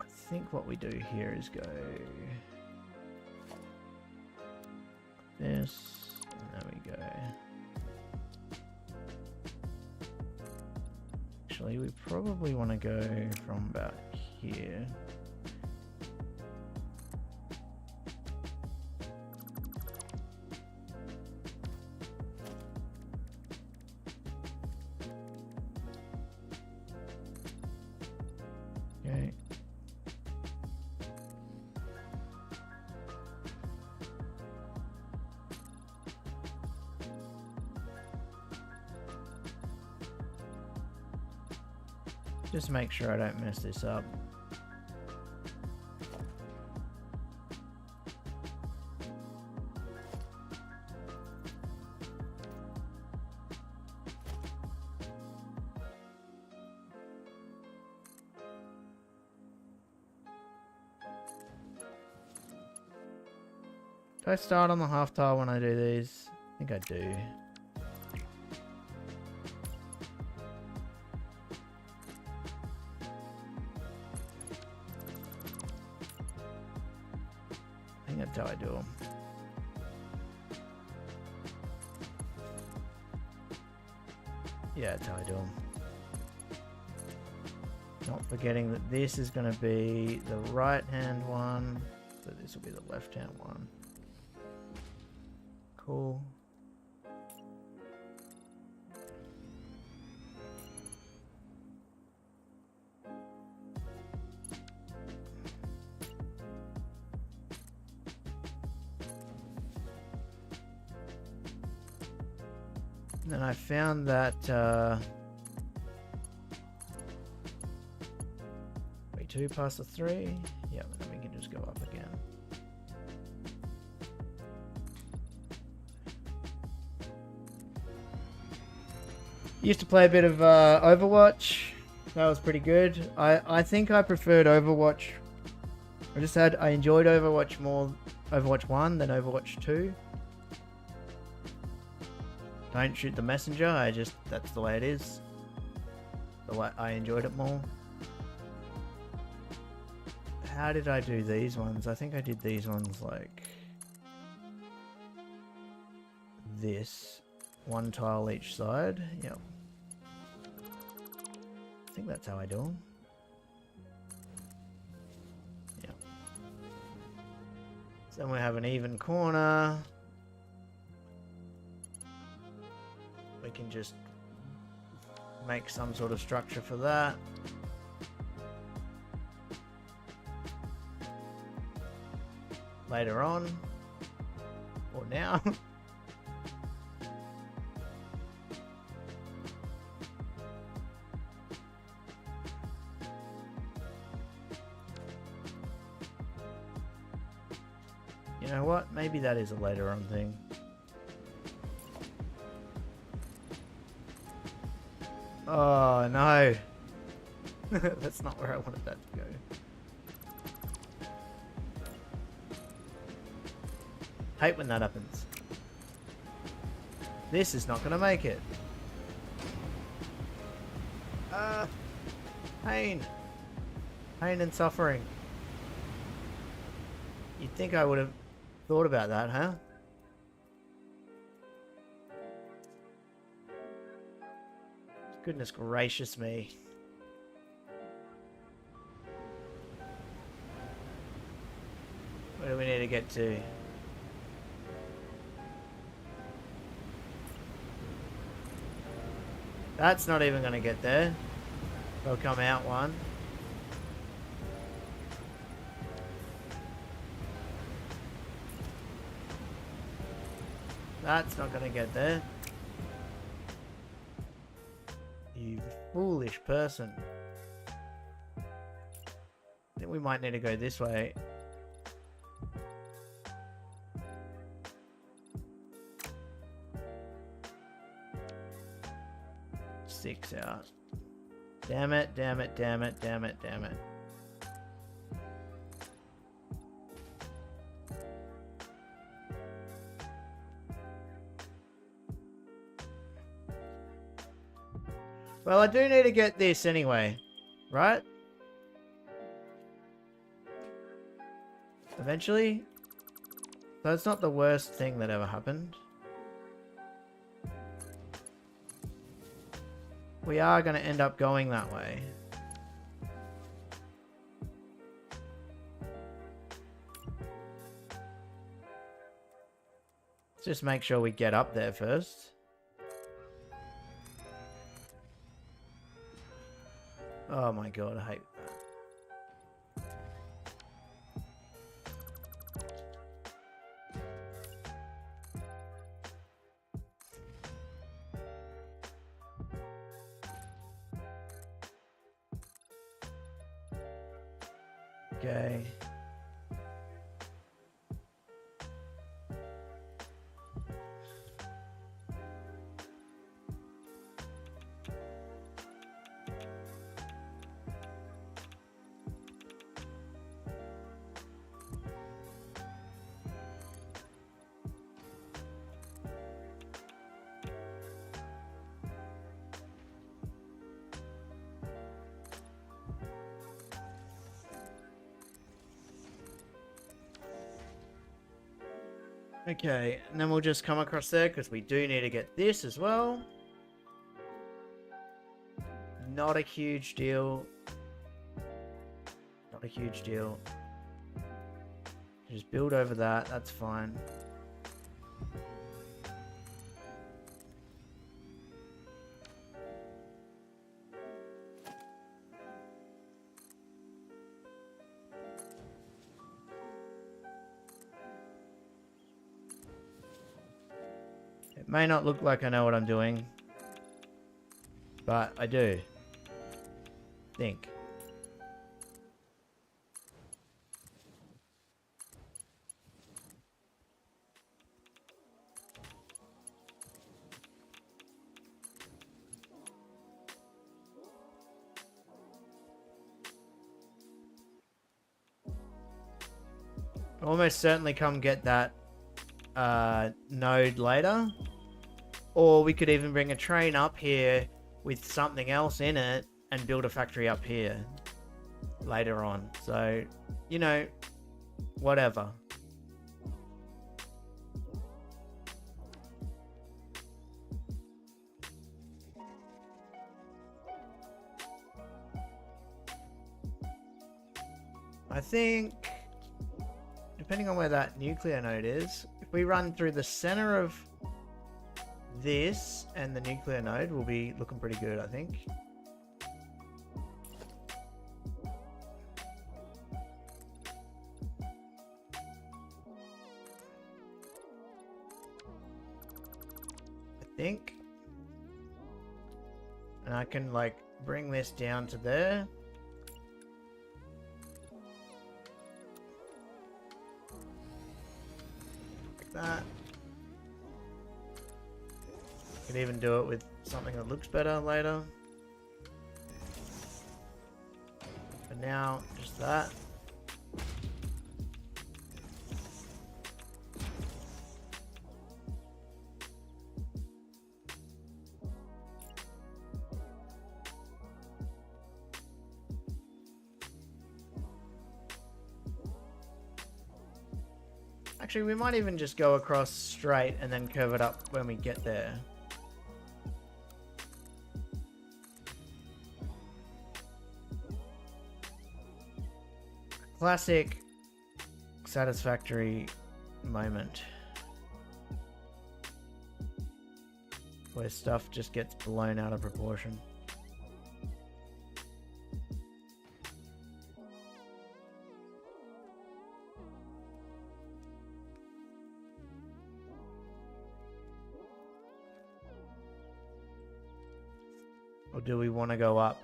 I think what we do here is go this, and there we go. Actually, we probably want to go from about here. Okay. Just make sure I don't mess this up. Do I start on the half tile when I do these? I think I do. I think that's how I do them. Yeah, that's how I do them. Not forgetting that this is going to be the right hand one, so this will be the left hand one. Cool. And then I found that wait, 2 past the 3. Yeah, and then we can just go up again. Used to play a bit of Overwatch. That was pretty good. I think I preferred Overwatch. I enjoyed Overwatch more, Overwatch 1 than Overwatch 2. Don't shoot the messenger, that's the way it is. The way I enjoyed it more. How did I do these ones? I think I did these ones like this. 1 tile each side. Yep. I think that's how I do them. Yep. So then we have an even corner. We can just make some sort of structure for that. Later on. Or now. You know what? Maybe that is a later on thing. Oh no. That's not where I wanted that to go. Hate when that happens. This is not gonna make it. Pain. Pain and suffering. You'd think I would have thought about that, huh? Goodness gracious me. Where do we need to get to? That's not even going to get there. They'll come out one. That's not going to get there. You foolish person. I think we might need to go this way. Six out. Damn it, damn it, damn it, damn it, damn it. Well, I do need to get this anyway, right? Eventually. So it's not the worst thing that ever happened. We are going to end up going that way. Let's just make sure we get up there first. Oh my god, I hate that. Okay. Okay, and then we'll just come across there because we do need to get this as well. Not a huge deal. Not a huge deal. Just build over that, that's fine. It may not look like I know what I'm doing, but I do. Think. Almost certainly come get that node later. Or we could even bring a train up here with something else in it and build a factory up here later on. So, you know, whatever. I think, depending on where that nuclear node is, if we run through the center of this and the nuclear node, will be looking pretty good, I think. And I can like bring this down to there. Like that. Could even do it with something that looks better later. now, just that. Actually, we might even just go across straight and then curve it up when we get there. Classic Satisfactory moment where stuff just gets blown out of proportion. Or do we want to go up?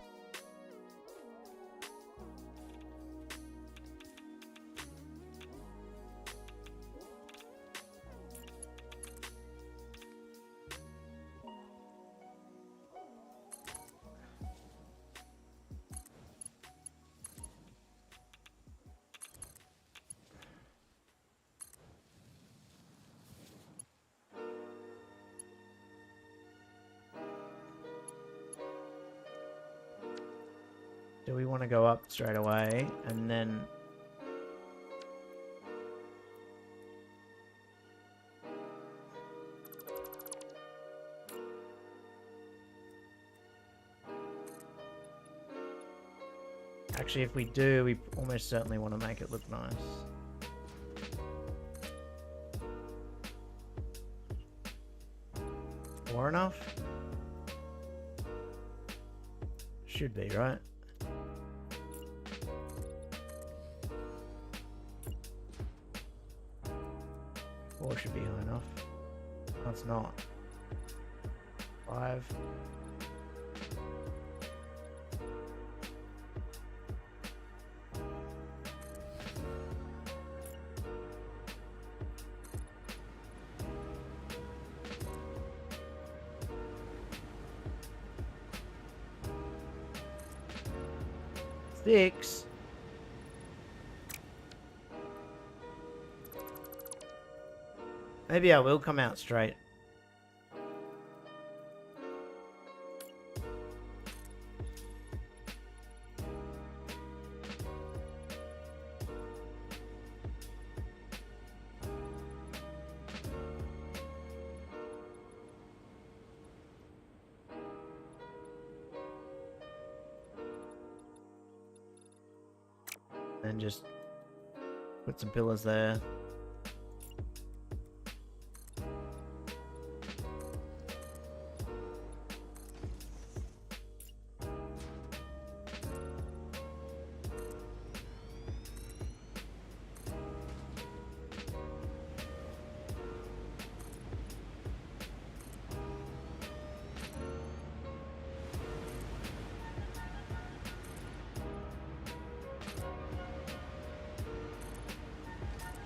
Do we want to go up straight away and then... Actually, if we do, we almost certainly want to make it look nice. Far enough? Should be, right? Four should be high enough. No, it's not. 5. Six. Maybe I will come out straight. And just put some pillars there.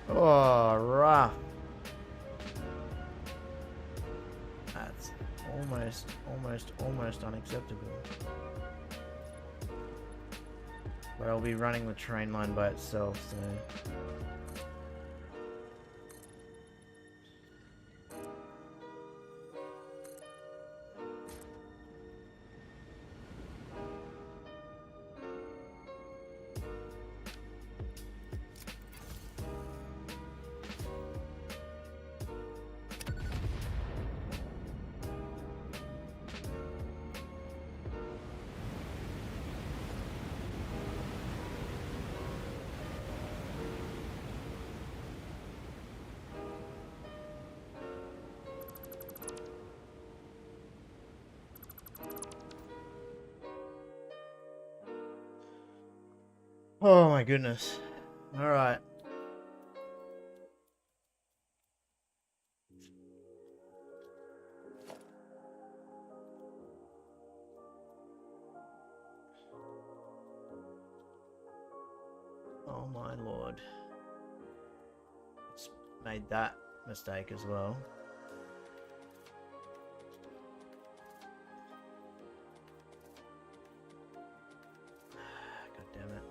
Oh, rough. That's almost unacceptable. But I'll be running the train line by itself, so... Oh my goodness. Alright. Oh my lord. It's made that mistake as well. God damn it.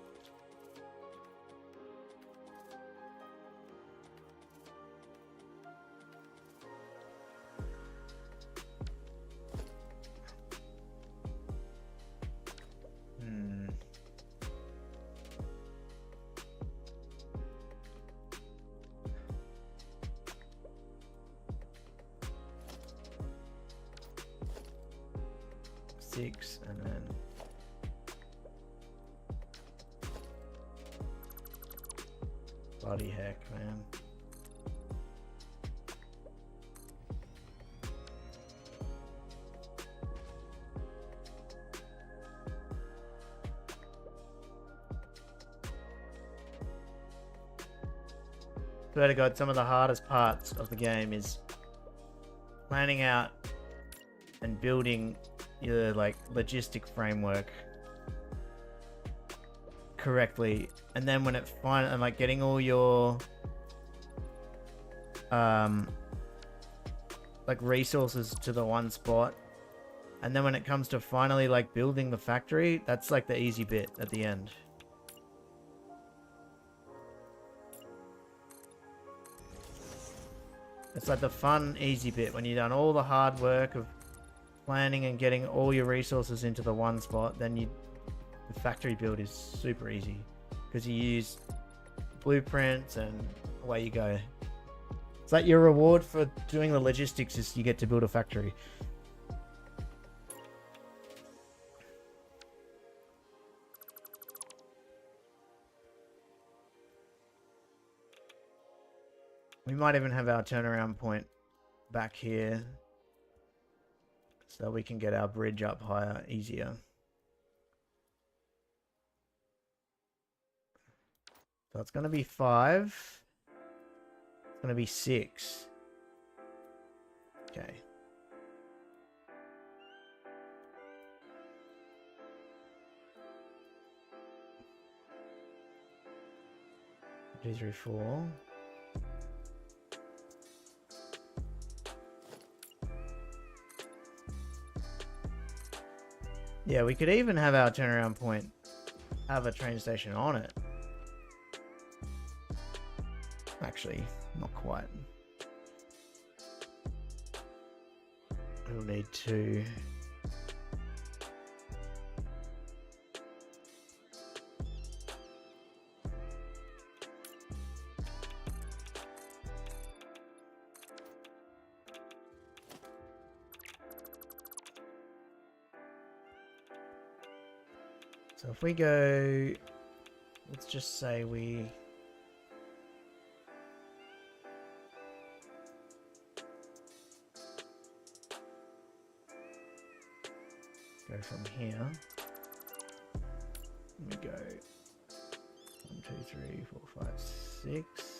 6, and then bloody heck, man. Swear to God, some of the hardest parts of the game is planning out and building your like logistic framework correctly, and then when it finally, and like getting all your like resources to the one spot, and then when it comes to finally like building the factory, that's like the easy bit at the end. It's like the fun, easy bit when you've done all the hard work of planning and getting all your resources into the one spot. Then the factory build is super easy because you use blueprints and away you go. It's like your reward for doing the logistics is you get to build a factory. We might even have our turnaround point back here so we can get our bridge up higher, easier. So it's going to be 5. It's going to be 6. Okay. Two, three, 4. Yeah, we could even have our turnaround point have a train station on it. Actually, not quite. We'll need 2. So if we go, let's just say we go from here. We go 1, 2, 3, 4, 5, 6.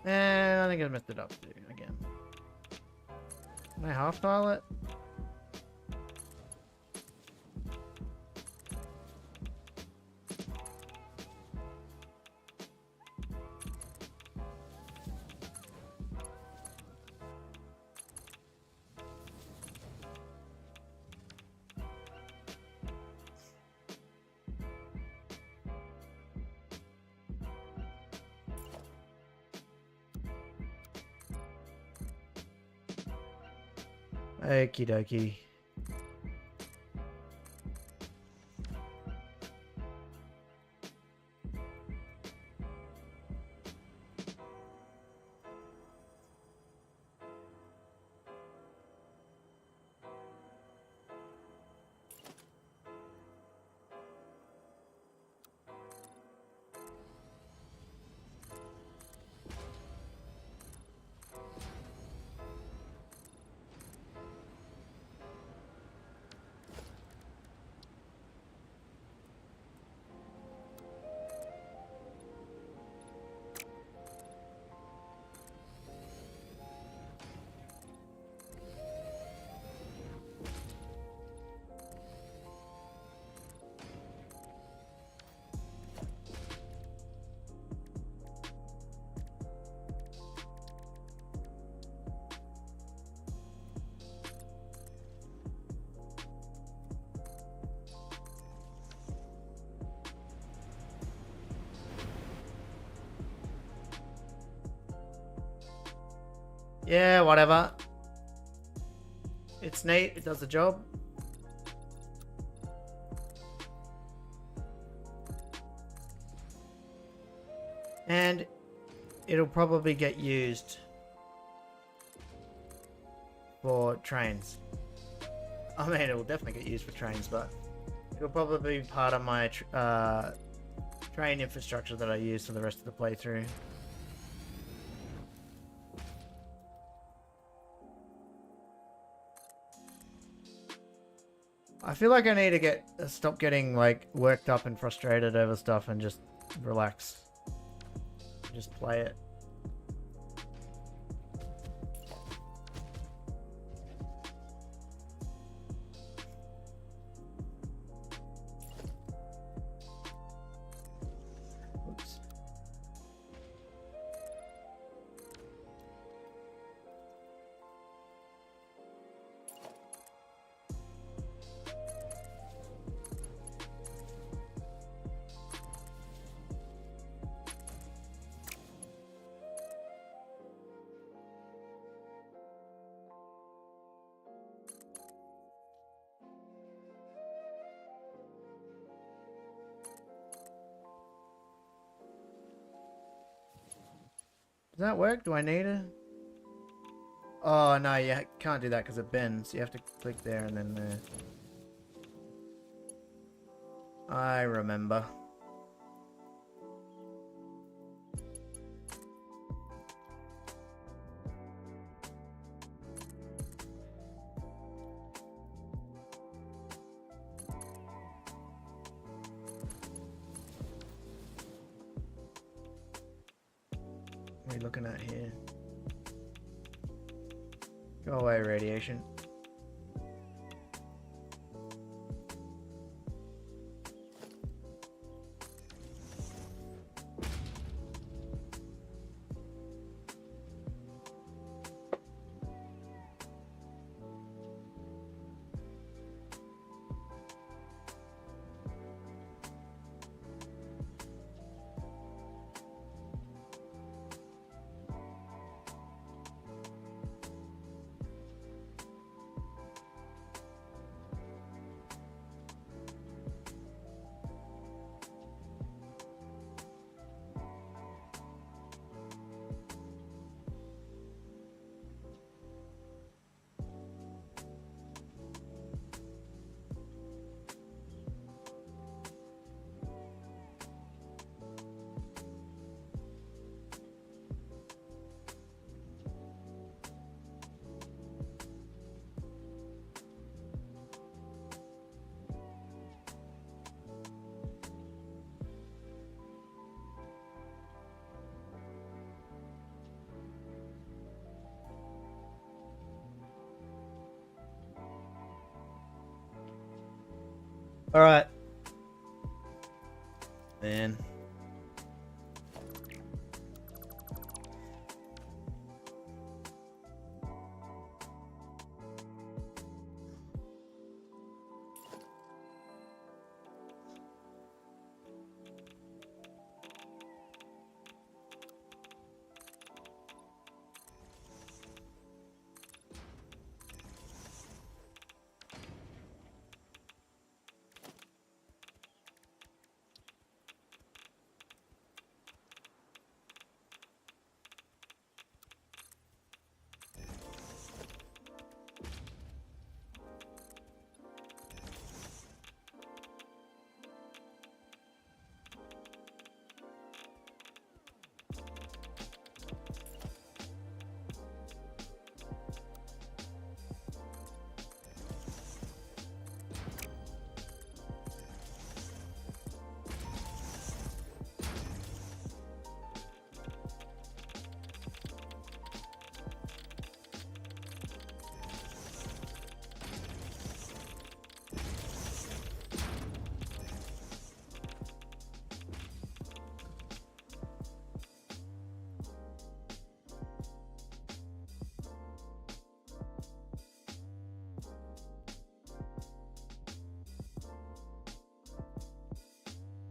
And I think I messed it up too, again. Can I half tile it? Okie dokie. Yeah, whatever. It's neat. It does the job. And it'll probably get used for trains. I mean, it will definitely get used for trains, but it'll probably be part of my train infrastructure that I use for the rest of the playthrough. I feel like I need to stop getting like worked up and frustrated over stuff and just relax. Just play it. Oops. Does that work? Do I need it? Oh, no, you can't do that because it bends. You have to click there and then there. I remember. What are you looking at here? Go away, radiation. Alright. Man.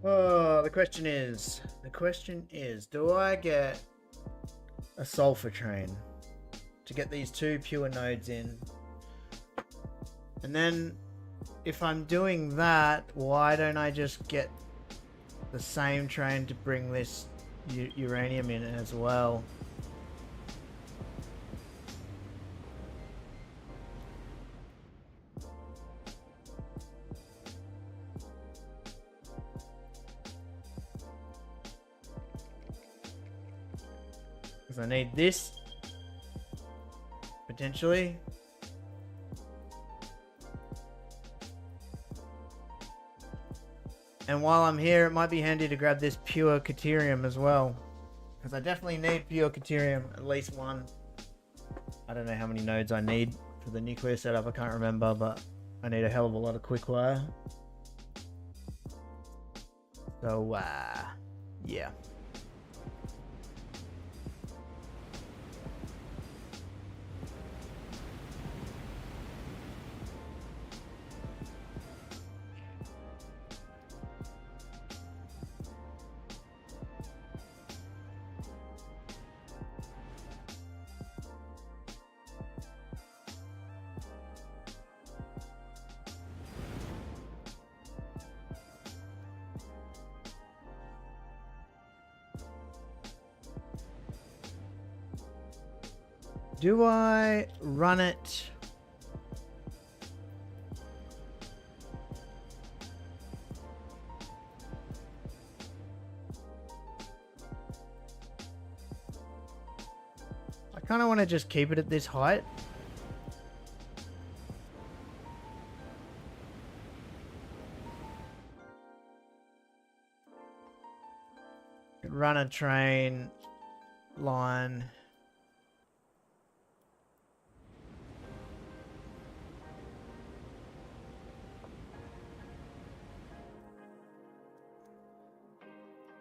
Oh, the question is, do I get a sulfur train to get these 2 pure nodes in? And then, if I'm doing that, why don't I just get the same train to bring this uranium in as well? Because I need this, potentially. And while I'm here, it might be handy to grab this pure Caterium as well. Because I definitely need pure Caterium, at least one. I don't know how many nodes I need for the nuclear setup, I can't remember, but I need a hell of a lot of quick wire. So, yeah. Do I run it? I kind of want to just keep it at this height. Run a train line.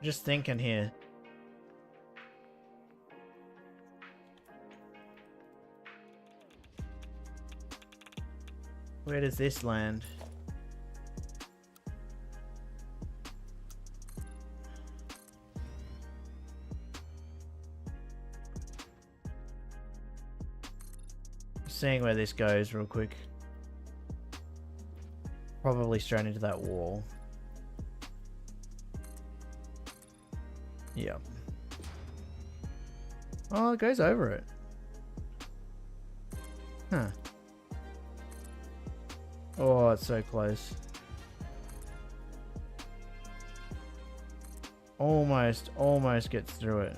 Just thinking here. Where does this land? Seeing where this goes real quick. Probably straight into that wall. Yep. Oh, it goes over it. Huh. Oh, it's so close. Almost gets through it.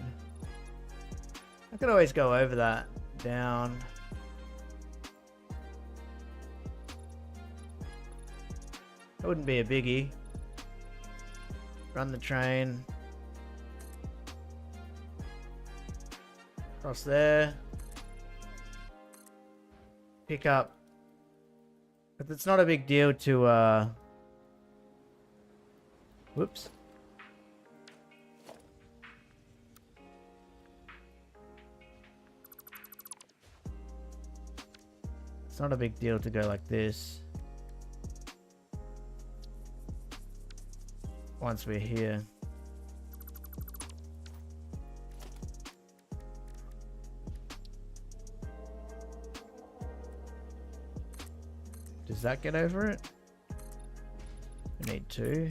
I could always go over that. Down. That wouldn't be a biggie. Run the train. Across there. Pick up. But it's not a big deal to Whoops. It's not a big deal to go like this. Once we're here. Does that get over it? We need 2.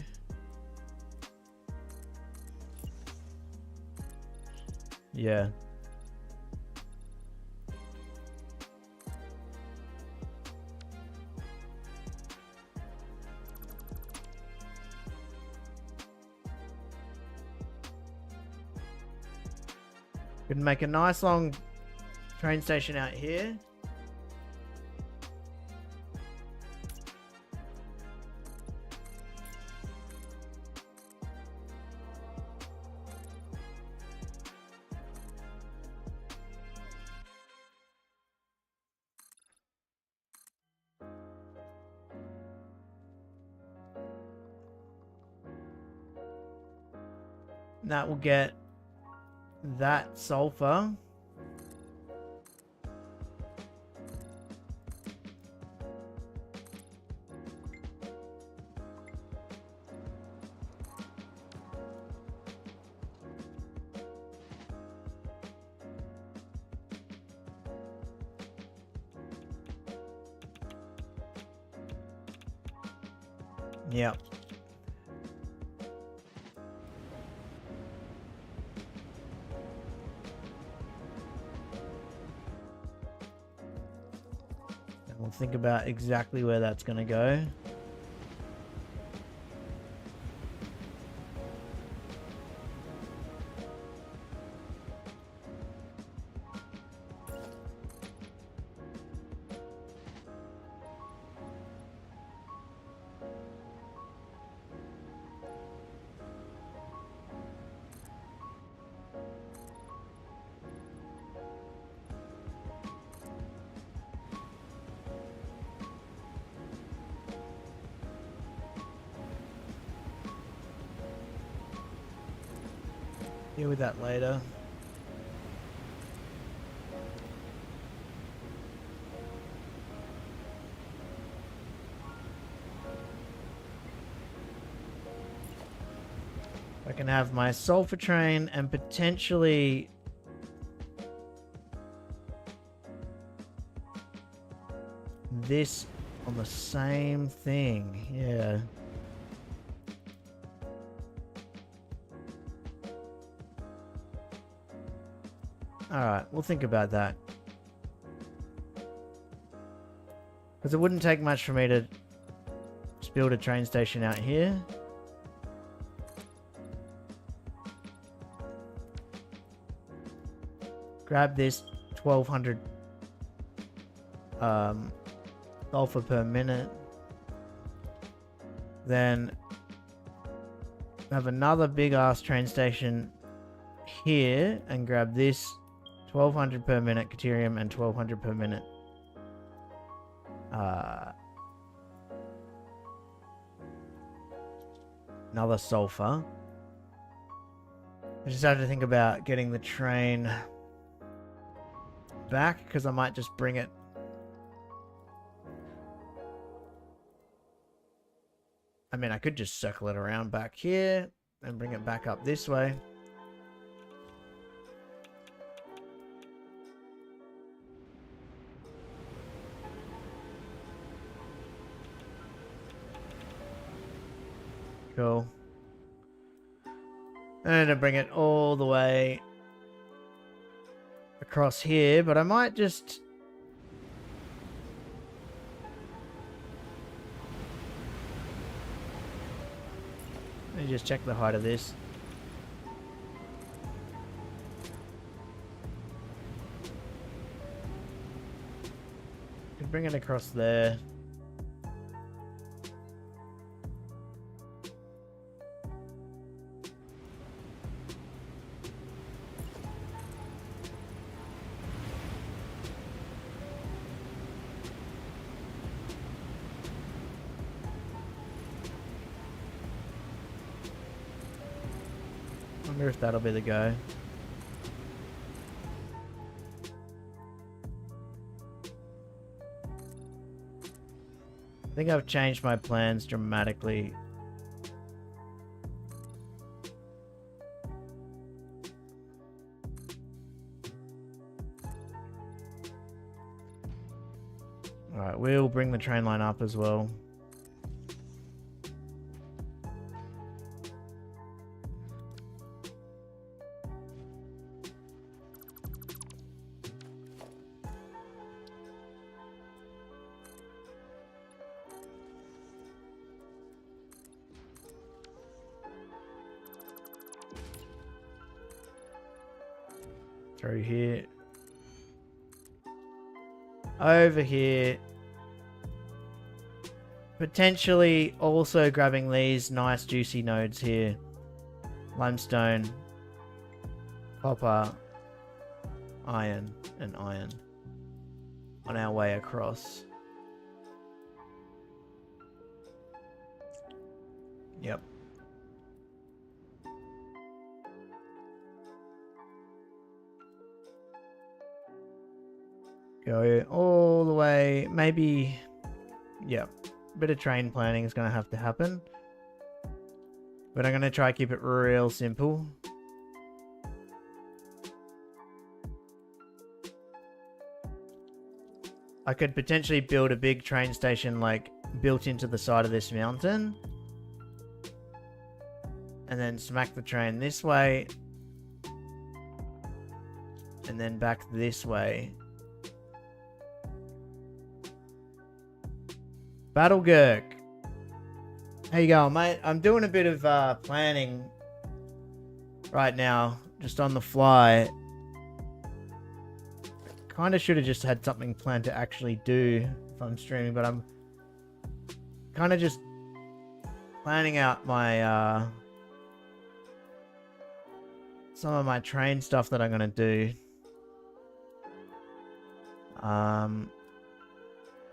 Yeah. We can make a nice long train station out here. That will get that sulfur. Yep. We'll think about exactly where that's going to go. Deal with that later. I can have my sulfur train and potentially this on the same thing. Yeah. Alright, we'll think about that. Because it wouldn't take much for me to just build a train station out here. Grab this 1200 sulfur per minute. Then have another big ass train station here and grab this 1200 per minute Caterium and 1200 per minute another sulfur. I just have to think about getting the train back because I might just bring it. I mean, I could just circle it around back here and bring it back up this way. Cool. And I bring it all the way across here, but I might just... Let me just check the height of this. Could bring it across there. Wonder if that'll be the go. I think I've changed my plans dramatically. Alright, we'll bring the train line up as well. Through here. Over here. Potentially also grabbing these nice juicy nodes here. Limestone, copper, iron, and iron. On our way across. Yep. Go all the way, maybe, yeah, a bit of train planning is going to have to happen. But I'm going to try to keep it real simple. I could potentially build a big train station like built into the side of this mountain. And then smack the train this way. And then back this way. Battle Gurk. How you going, mate? I'm doing a bit of planning right now, just on the fly. Kind of should have just had something planned to actually do if I'm streaming, but I'm kind of just planning out my some of my train stuff that I'm gonna do.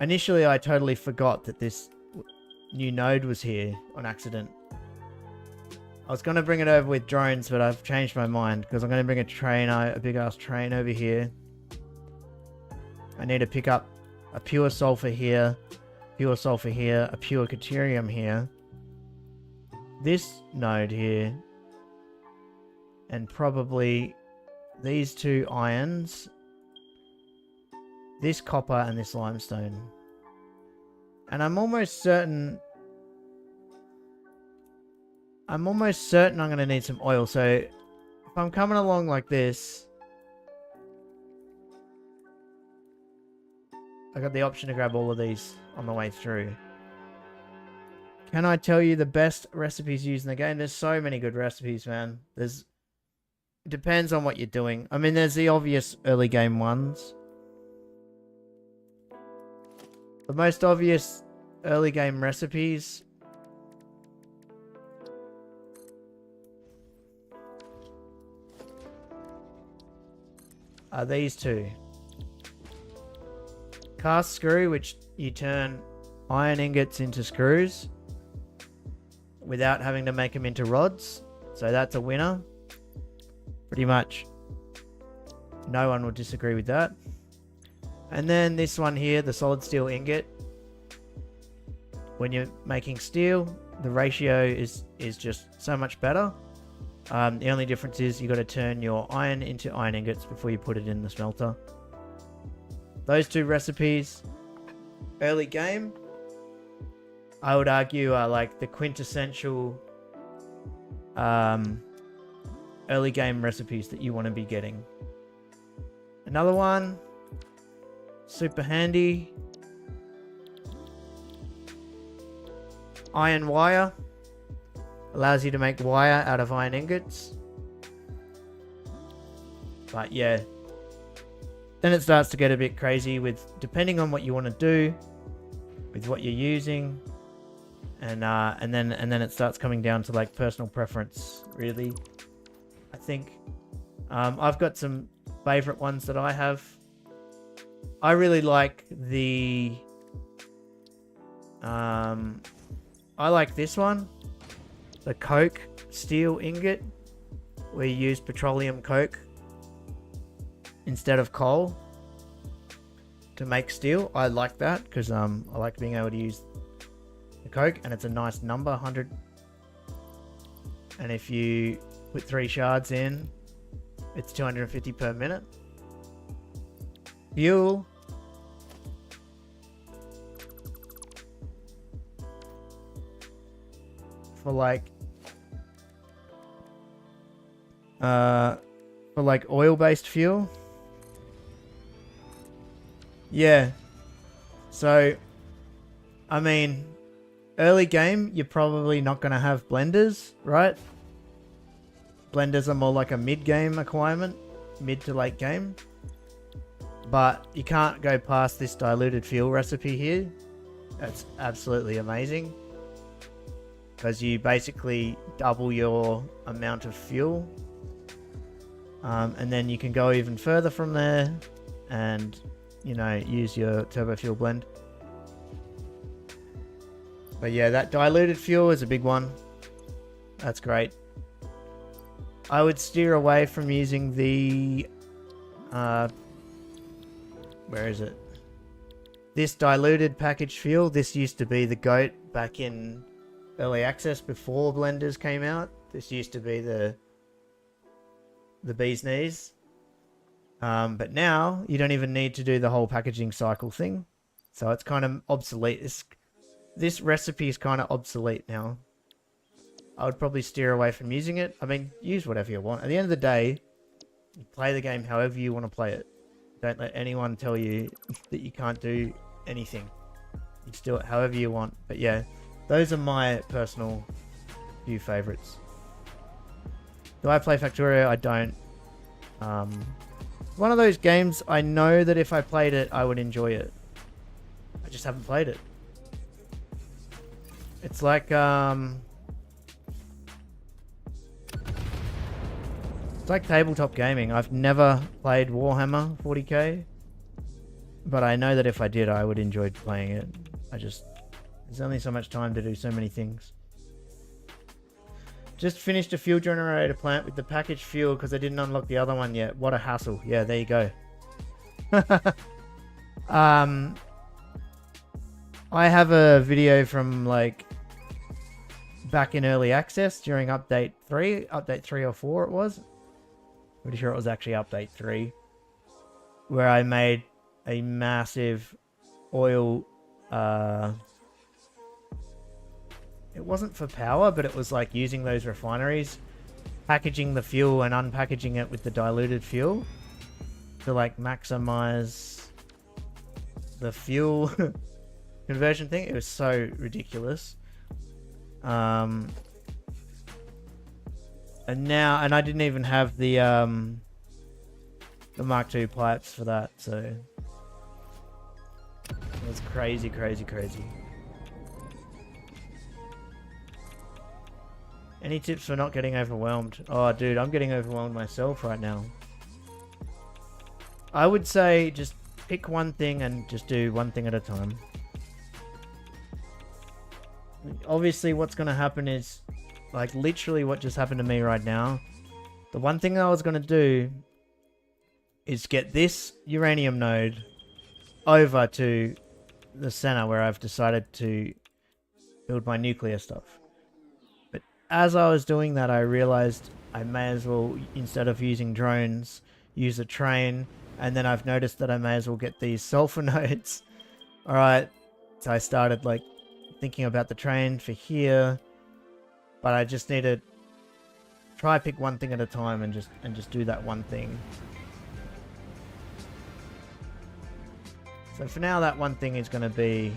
Initially, I totally forgot that this new node was here on accident. I was going to bring it over with drones, but I've changed my mind because I'm going to bring a train, a big-ass train over here. I need to pick up a pure sulfur here, a pure deuterium here, this node here, and probably these two irons. This copper and this limestone. And I'm almost certain I'm going to need some oil. So if I'm coming along like this, I got the option to grab all of these on the way through. Can I tell you the best recipes used in the game? There's so many good recipes, man. It depends on what you're doing. I mean, there's the obvious early game ones. The most obvious early game recipes are these two. Cast screw, which you turn iron ingots into screws without having to make them into rods. So that's a winner. Pretty much no one will disagree with that. And then this one here, the solid steel ingot. When you're making steel, the ratio is just so much better. The only difference is you got to turn your iron into iron ingots before you put it in the smelter. Those two recipes, early game, I would argue are like the quintessential early game recipes that you want to be getting. Another one, super handy. Iron wire. Allows you to make wire out of iron ingots. But yeah. Then it starts to get a bit crazy with depending on what you want to do, with what you're using. And then it starts coming down to like personal preference, really. I think. I've got some favorite ones that I have. I really like the I like this one, the coke steel ingot. we use petroleum coke instead of coal to make steel. I like that because I like being able to use the coke, and it's a nice number, 100. And if you put 3 shards in, it's 250 per minute. Fuel. For like oil-based fuel. Yeah. So, I mean, early game, you're probably not going to have blenders, right? Blenders are more like a mid-game acquirement, mid to late game. But you can't go past this diluted fuel recipe here. That's absolutely amazing. Because you basically double your amount of fuel. And then you can go even further from there and, you know, use your turbo fuel blend. But yeah, that diluted fuel is a big one. That's great. I would steer away from using the... where is it? This diluted packaged fuel. This used to be the GOAT back in early access before blenders came out. This used to be the bee's knees. But now you don't even need to do the whole packaging cycle thing. So it's kind of obsolete. This recipe is kind of obsolete now. I would probably steer away from using it. I mean, use whatever you want. At the end of the day, you play the game however you want to play it. Don't let anyone tell you that you can't do anything. You just do it however you want. But yeah, those are my personal few favorites. Do I play Factorio? I don't. One of those games I know that if I played it, I would enjoy it. I just haven't played it. It's like, it's like tabletop gaming. I've never played Warhammer 40k, but I know that if I did, I would enjoy playing it. There's only so much time to do so many things. Just finished a fuel generator plant with the packaged fuel because I didn't unlock the other one yet. What a hassle. Yeah, there you go. I have a video from like back in early access during update 3 or 4 it was. Pretty sure it was actually update 3, where I made a massive oil, it wasn't for power, but it was like using those refineries, packaging the fuel and unpackaging it with the diluted fuel to like maximize the fuel conversion thing. It was so ridiculous. And I didn't even have the Mark II pipes for that, so it was crazy. Any tips for not getting overwhelmed? Oh, dude, I'm getting overwhelmed myself right now. I would say just pick one thing and just do one thing at a time. Obviously, what's going to happen is, like, literally what just happened to me right now. The one thing I was going to do is get this uranium node over to the center where I've decided to build my nuclear stuff. But as I was doing that, I realized I may as well, instead of using drones, use a train. And then I've noticed that I may as well get these sulfur nodes. Alright, so I started, like, thinking about the train for here. But I just need to try pick one thing at a time and just do that one thing. So for now, that one thing is going to be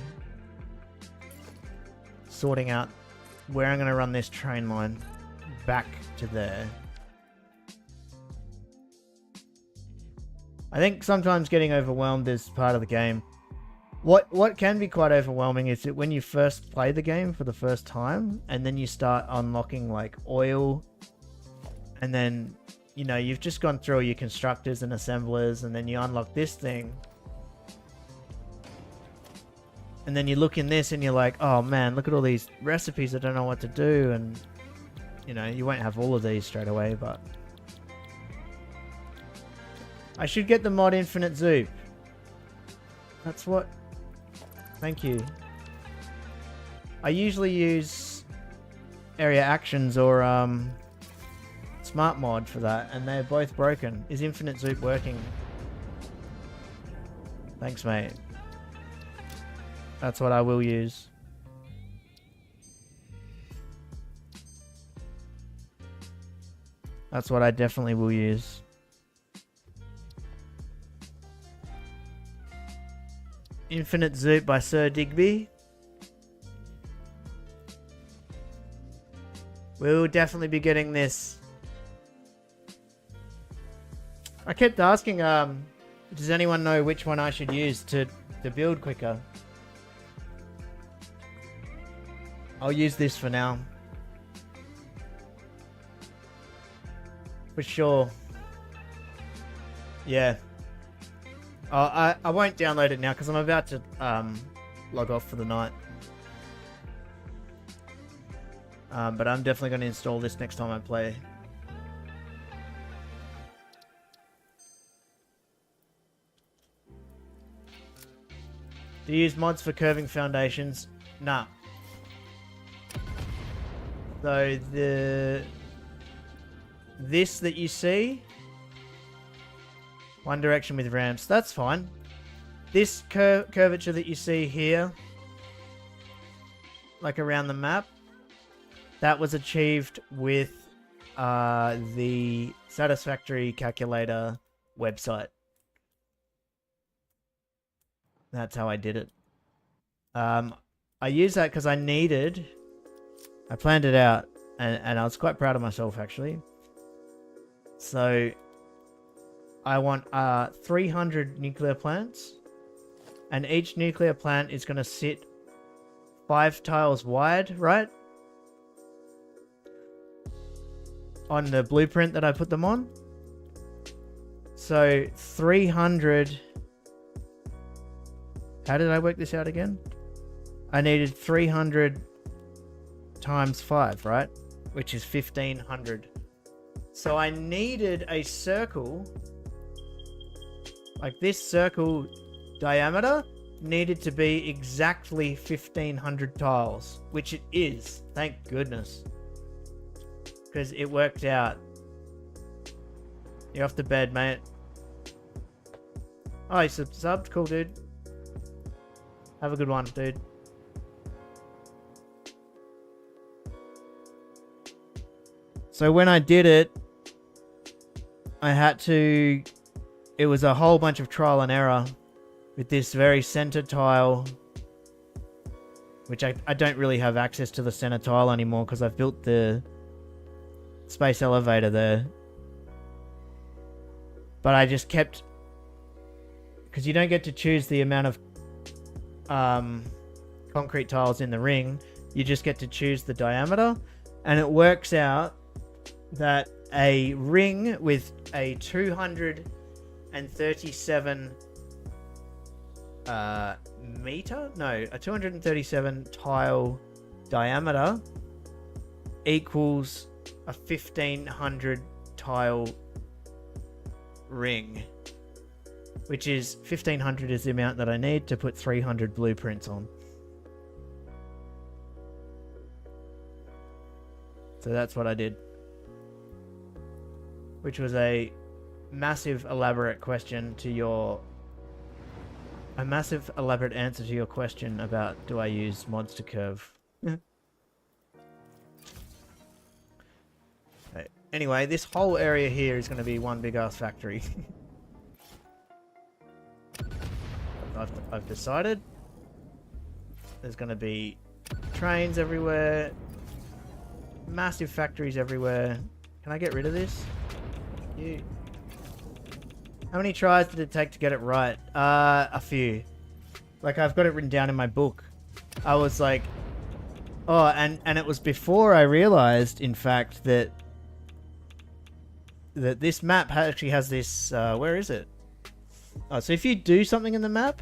sorting out where I'm going to run this train line back to there. I think sometimes getting overwhelmed is part of the game. What can be quite overwhelming is that when you first play the game for the first time, and then you start unlocking like oil, and then, you know, you've just gone through all your constructors and assemblers, and then you unlock this thing. And then you look in this and you're like, oh man, look at all these recipes, I don't know what to do. And, you know, you won't have all of these straight away, but I should get the mod Infinite Zoop. That's what... Thank you. I usually use Area Actions or Smart Mod for that, and they're both broken. Is Infinite Zoop working? Thanks, mate. That's what I will use. That's what I definitely will use. Infinite Zoop by Sir Digby. We'll definitely be getting this. I kept asking, does anyone know which one I should use to build quicker? I'll use this for now. For sure. Yeah. I won't download it now because I'm about to log off for the night. But I'm definitely going to install this next time I play. Do you use mods for curving foundations? Nah. So this that you see, one direction with ramps, that's fine. This curvature that you see here, like around the map, that was achieved with the Satisfactory calculator website. That's how I did it. I used that because I planned it out, and I was quite proud of myself, actually. So, I want 300 nuclear plants, and each nuclear plant is going to sit 5 tiles wide, right? On the blueprint that I put them on. So, 300... How did I work this out again? I needed 300 times 5, right? Which is 1500. So I needed a circle, like this circle diameter needed to be exactly 1500 tiles, which it is, thank goodness. Because it worked out. You're off to bed, mate. Oh, you subbed? Cool, dude. Have a good one, dude. So when I did it, I had to... It was a whole bunch of trial and error with this very center tile, which I don't really have access to the center tile anymore because I've built the space elevator there. But I just kept... Because you don't get to choose the amount of concrete tiles in the ring, you just get to choose the diameter, and it works out that a ring with a 237 a 237 tile diameter equals a 1500 tile ring, which is 1500 is the amount that I need to put 300 blueprints on. So that's what I did, which was a massive elaborate question to your... A massive elaborate answer to your question about do I use mods to curve. Anyway, this whole area here is going to be one big ass factory. I've decided there's going to be trains everywhere, massive factories everywhere. Can I get rid of this? How many tries did it take to get it right? A few. Like, I've got it written down in my book. I was like, oh, and it was before I realized, in fact, that this map actually has this, where is it? Oh, so if you do something in the map,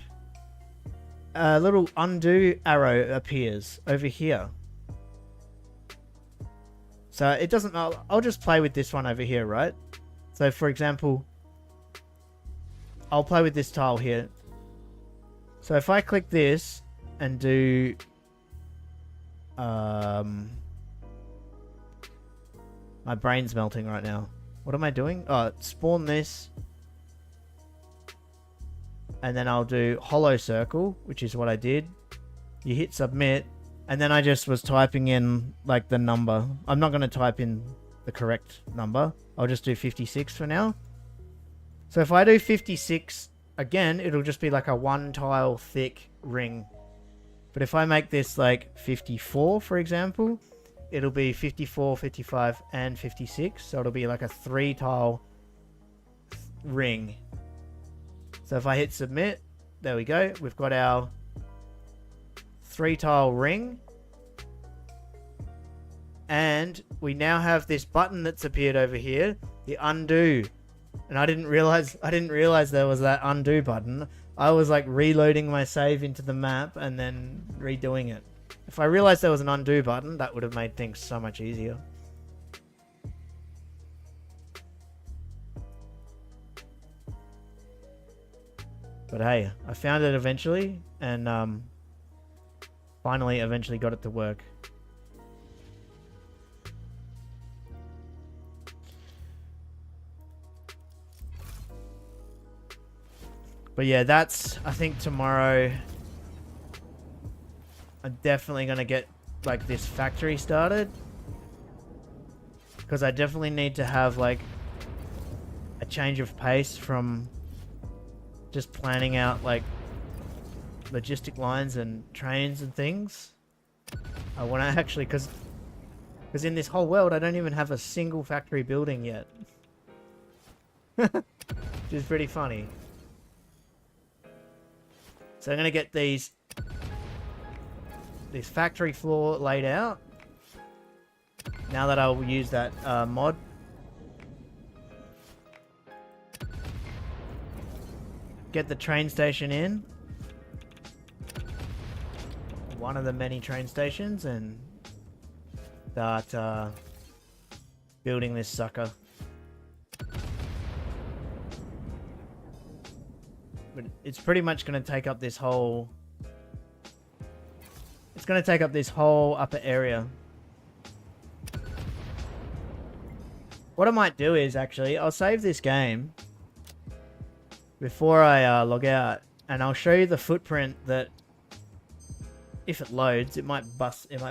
a little undo arrow appears over here. So it doesn't... I'll just play with this one over here, right? So for example, I'll play with this tile here. So if I click this and do my brain's melting right now. What am I doing? Oh, spawn this. And then I'll do hollow circle, which is what I did. You hit submit. And then I just was typing in like the number. I'm not going to type in the correct number. I'll just do 56 for now. So if I do 56 again, it'll just be like a 1 tile thick ring. But if I make this like 54, for example, it'll be 54, 55, and 56. So it'll be like a 3 tile ring. So if I hit submit, there we go. We've got our 3 tile ring. And we now have this button that's appeared over here, the undo. And I didn't realize there was that undo button. I was like reloading my save into the map and then redoing it. If I realized there was an undo button, that would have made things so much easier. But hey, I found it eventually, and finally eventually got it to work. But yeah, that's, I think tomorrow I'm definitely going to get like this factory started. Because I definitely need to have like a change of pace from just planning out like logistic lines and trains and things. I want to actually, because in this whole world I don't even have a single factory building yet. Which is pretty funny. So I'm going to get this factory floor laid out. Now that I'll use that mod. Get the train station in. One of the many train stations, and start building this sucker. But it's pretty much going to take up this whole... It's going to take up this whole upper area. What I might do is, actually, I'll save this game before I log out, and I'll show you the footprint that, if it loads, it might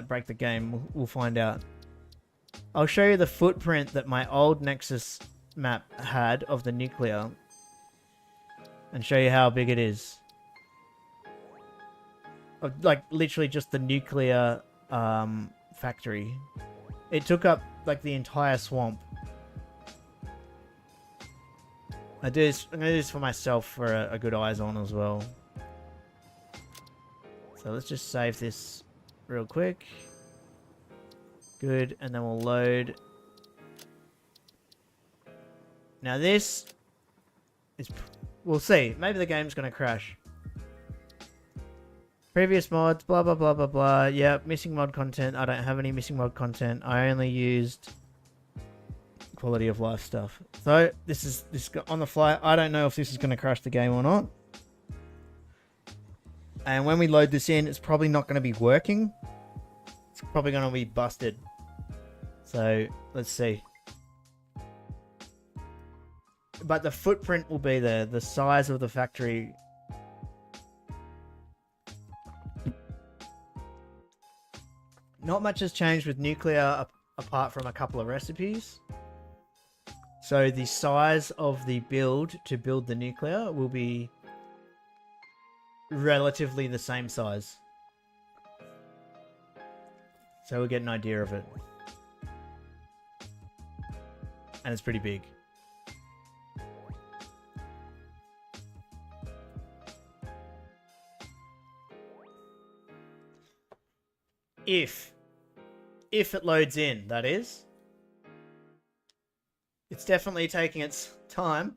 break the game. We'll find out. I'll show you the footprint that my old Nexus map had of the nuclear, and show you how big it is. Like, literally just the nuclear factory. It took up, like, the entire swamp. I'm going to do this for myself for a good eyes on as well. So let's just save this real quick. Good, and then we'll load. Now this is... We'll see. Maybe the game's going to crash. Previous mods, blah, blah, blah, blah, blah. Yep, missing mod content. I don't have any missing mod content. I only used quality of life stuff. So, this on the fly. I don't know if this is going to crash the game or not. And when we load this in, it's probably not going to be working. It's probably going to be busted. So, let's see. But the footprint will be there. The size of the factory. Not much has changed with nuclear apart from a couple of recipes. So the size of the build to build the nuclear will be relatively the same size. So we'll get an idea of it. And it's pretty big. If it loads in, that is. It's definitely taking its time.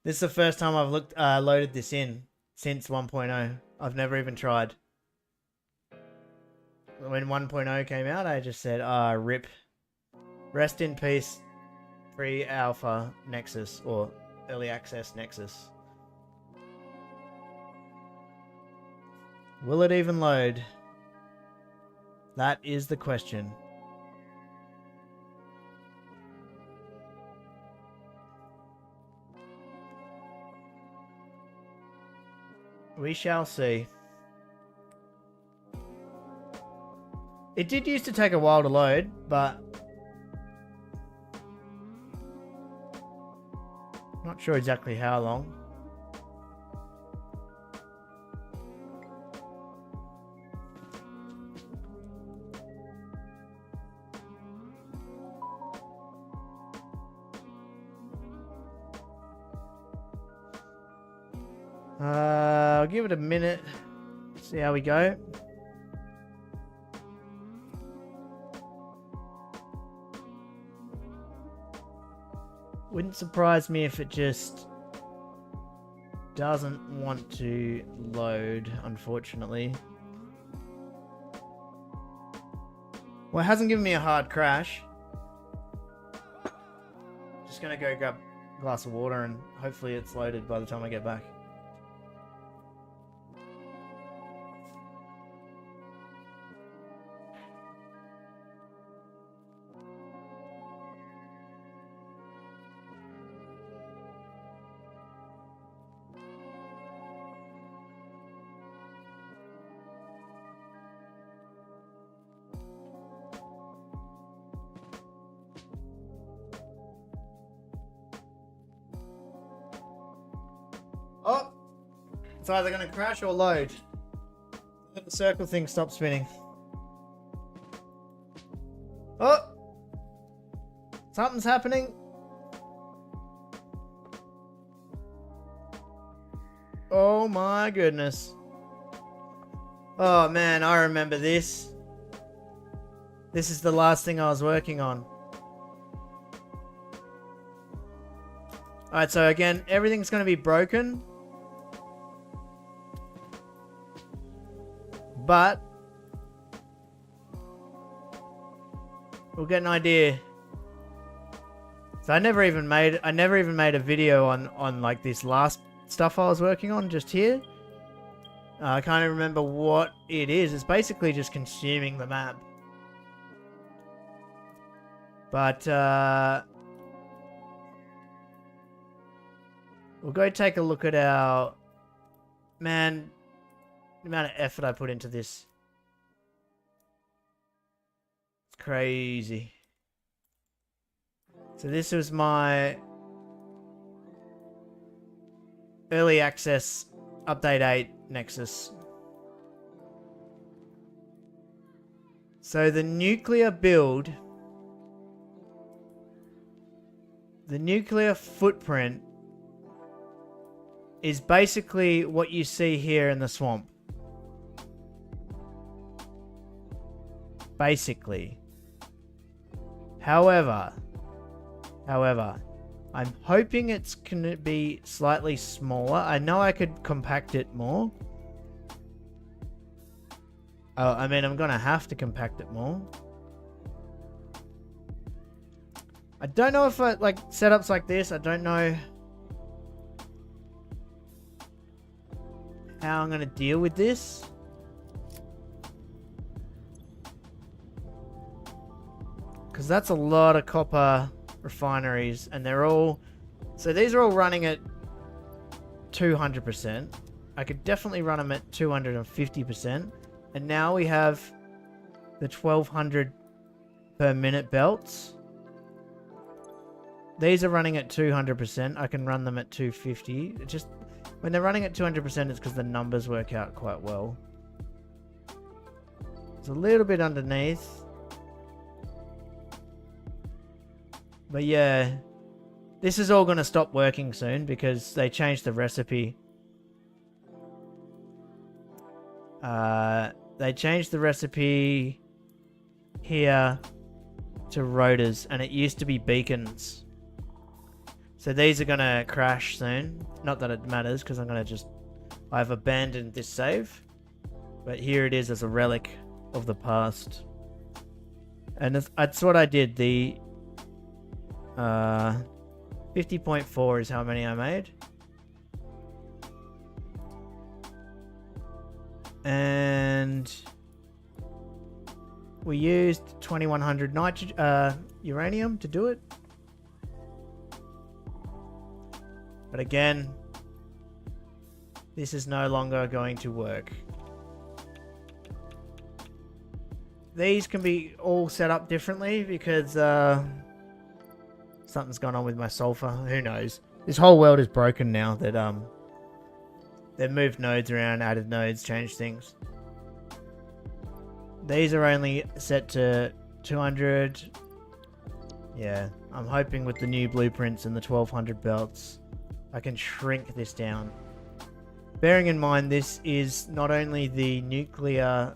This is the first time I've loaded this in since 1.0. I've never even tried. When 1.0 came out, I just said, rip. Rest in peace, pre-alpha Nexus or early access Nexus. Will it even load? That is the question. We shall see. It did used to take a while to load, but not sure exactly how long. I'll give it a minute. See how we go. Wouldn't surprise me if it just doesn't want to load, unfortunately. Well, it hasn't given me a hard crash. Just gonna go grab a glass of water and hopefully it's loaded by the time I get back. Oh! It's either going to crash or load. Let the circle thing stop spinning. Oh! Something's happening. Oh my goodness. Oh man, I remember this. This is the last thing I was working on. Alright, so again, everything's going to be broken. But we'll get an idea. So I never even made a video on like this last stuff I was working on just here. I can't even remember what it is. It's basically just consuming the map. But we'll go take a look at our... Man, the amount of effort I put into this. It's crazy. So this was my early access update 8 Nexus. So the nuclear build, the nuclear footprint is basically what you see here in the swamp. Basically. However, I'm hoping it's going to be slightly smaller. I know I could compact it more. I mean, I'm going to have to compact it more. I don't know if I like setups like this. I don't know how I'm going to deal with this. Because that's a lot of copper refineries, and they're all... So these are all running at 200%. I could definitely run them at 250%. And now we have the 1200 per minute belts. These are running at 200%. I can run them at 250. It just... When they're running at 200%, it's because the numbers work out quite well. It's a little bit underneath. But yeah, this is all going to stop working soon because they changed the recipe. They changed the recipe here to rotors, and it used to be beacons. So these are going to crash soon. Not that it matters because I'm going to just... I've abandoned this save. But here it is as a relic of the past. And that's what I did. The 50.4 is how many I made. And we used 2100 uranium to do it. But again, this is no longer going to work. These can be all set up differently because something's gone on with my sulfur. Who knows? This whole world is broken now that they've moved nodes around, added nodes, changed things. These are only set to 200. Yeah, I'm hoping with the new blueprints and the 1200 belts, I can shrink this down. Bearing in mind this is not only the nuclear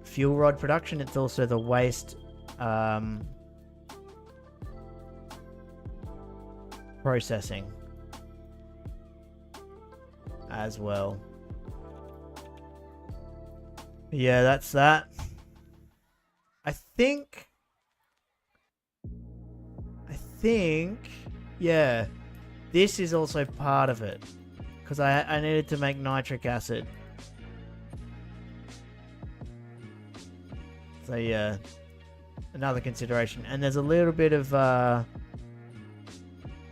fuel rod production, it's also the waste processing as well. Yeah, that's that. I think, yeah, this is also part of it because I needed to make nitric acid. So yeah, another consideration. And there's a little bit of, I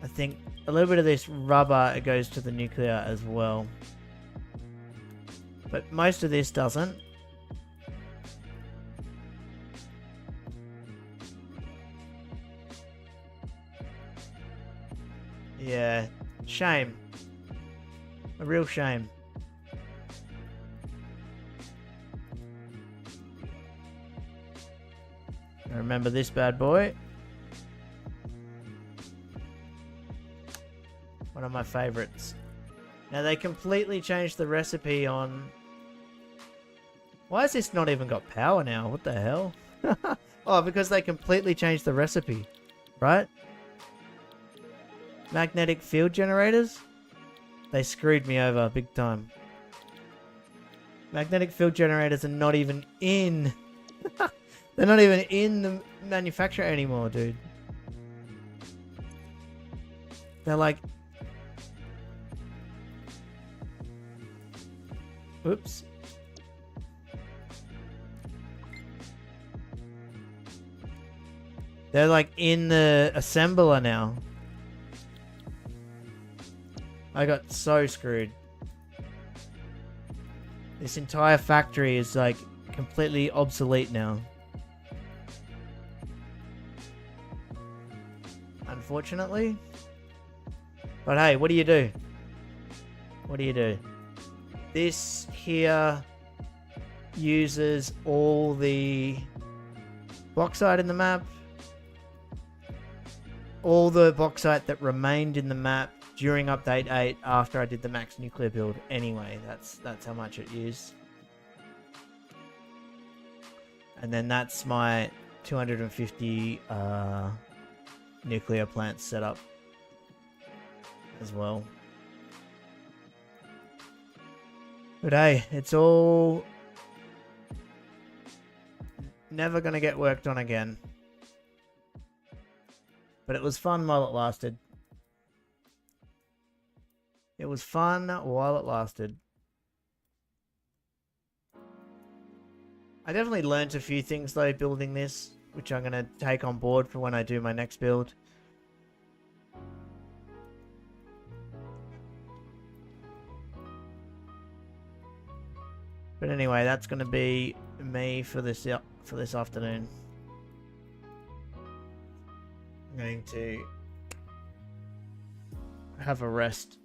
think, a little bit of this rubber, it goes to the nuclear as well. But most of this doesn't. Yeah, shame. A real shame. I remember this bad boy. One of my favorites. Now they completely changed the recipe on... Why has this not even got power now? What the hell? Oh, because they completely changed the recipe, right? Magnetic field generators? They screwed me over big time. Magnetic field generators are not even in... They're not even in the manufacturer anymore, dude. They're like... Oops. They're like in the assembler now. I got so screwed. This entire factory is like completely obsolete now. Unfortunately. But hey, what do you do? What do you do? This here uses all the bauxite in the map. All the bauxite that remained in the map during update 8 after I did the max nuclear build. Anyway, that's how much it used. And then that's my 250 nuclear plant setup as well. But hey, it's all never gonna get worked on again. But it was fun while it lasted. It was fun while it lasted. I definitely learned a few things though building this, which I'm going to take on board for when I do my next build. But anyway, that's going to be me for this afternoon. I'm going to have a rest.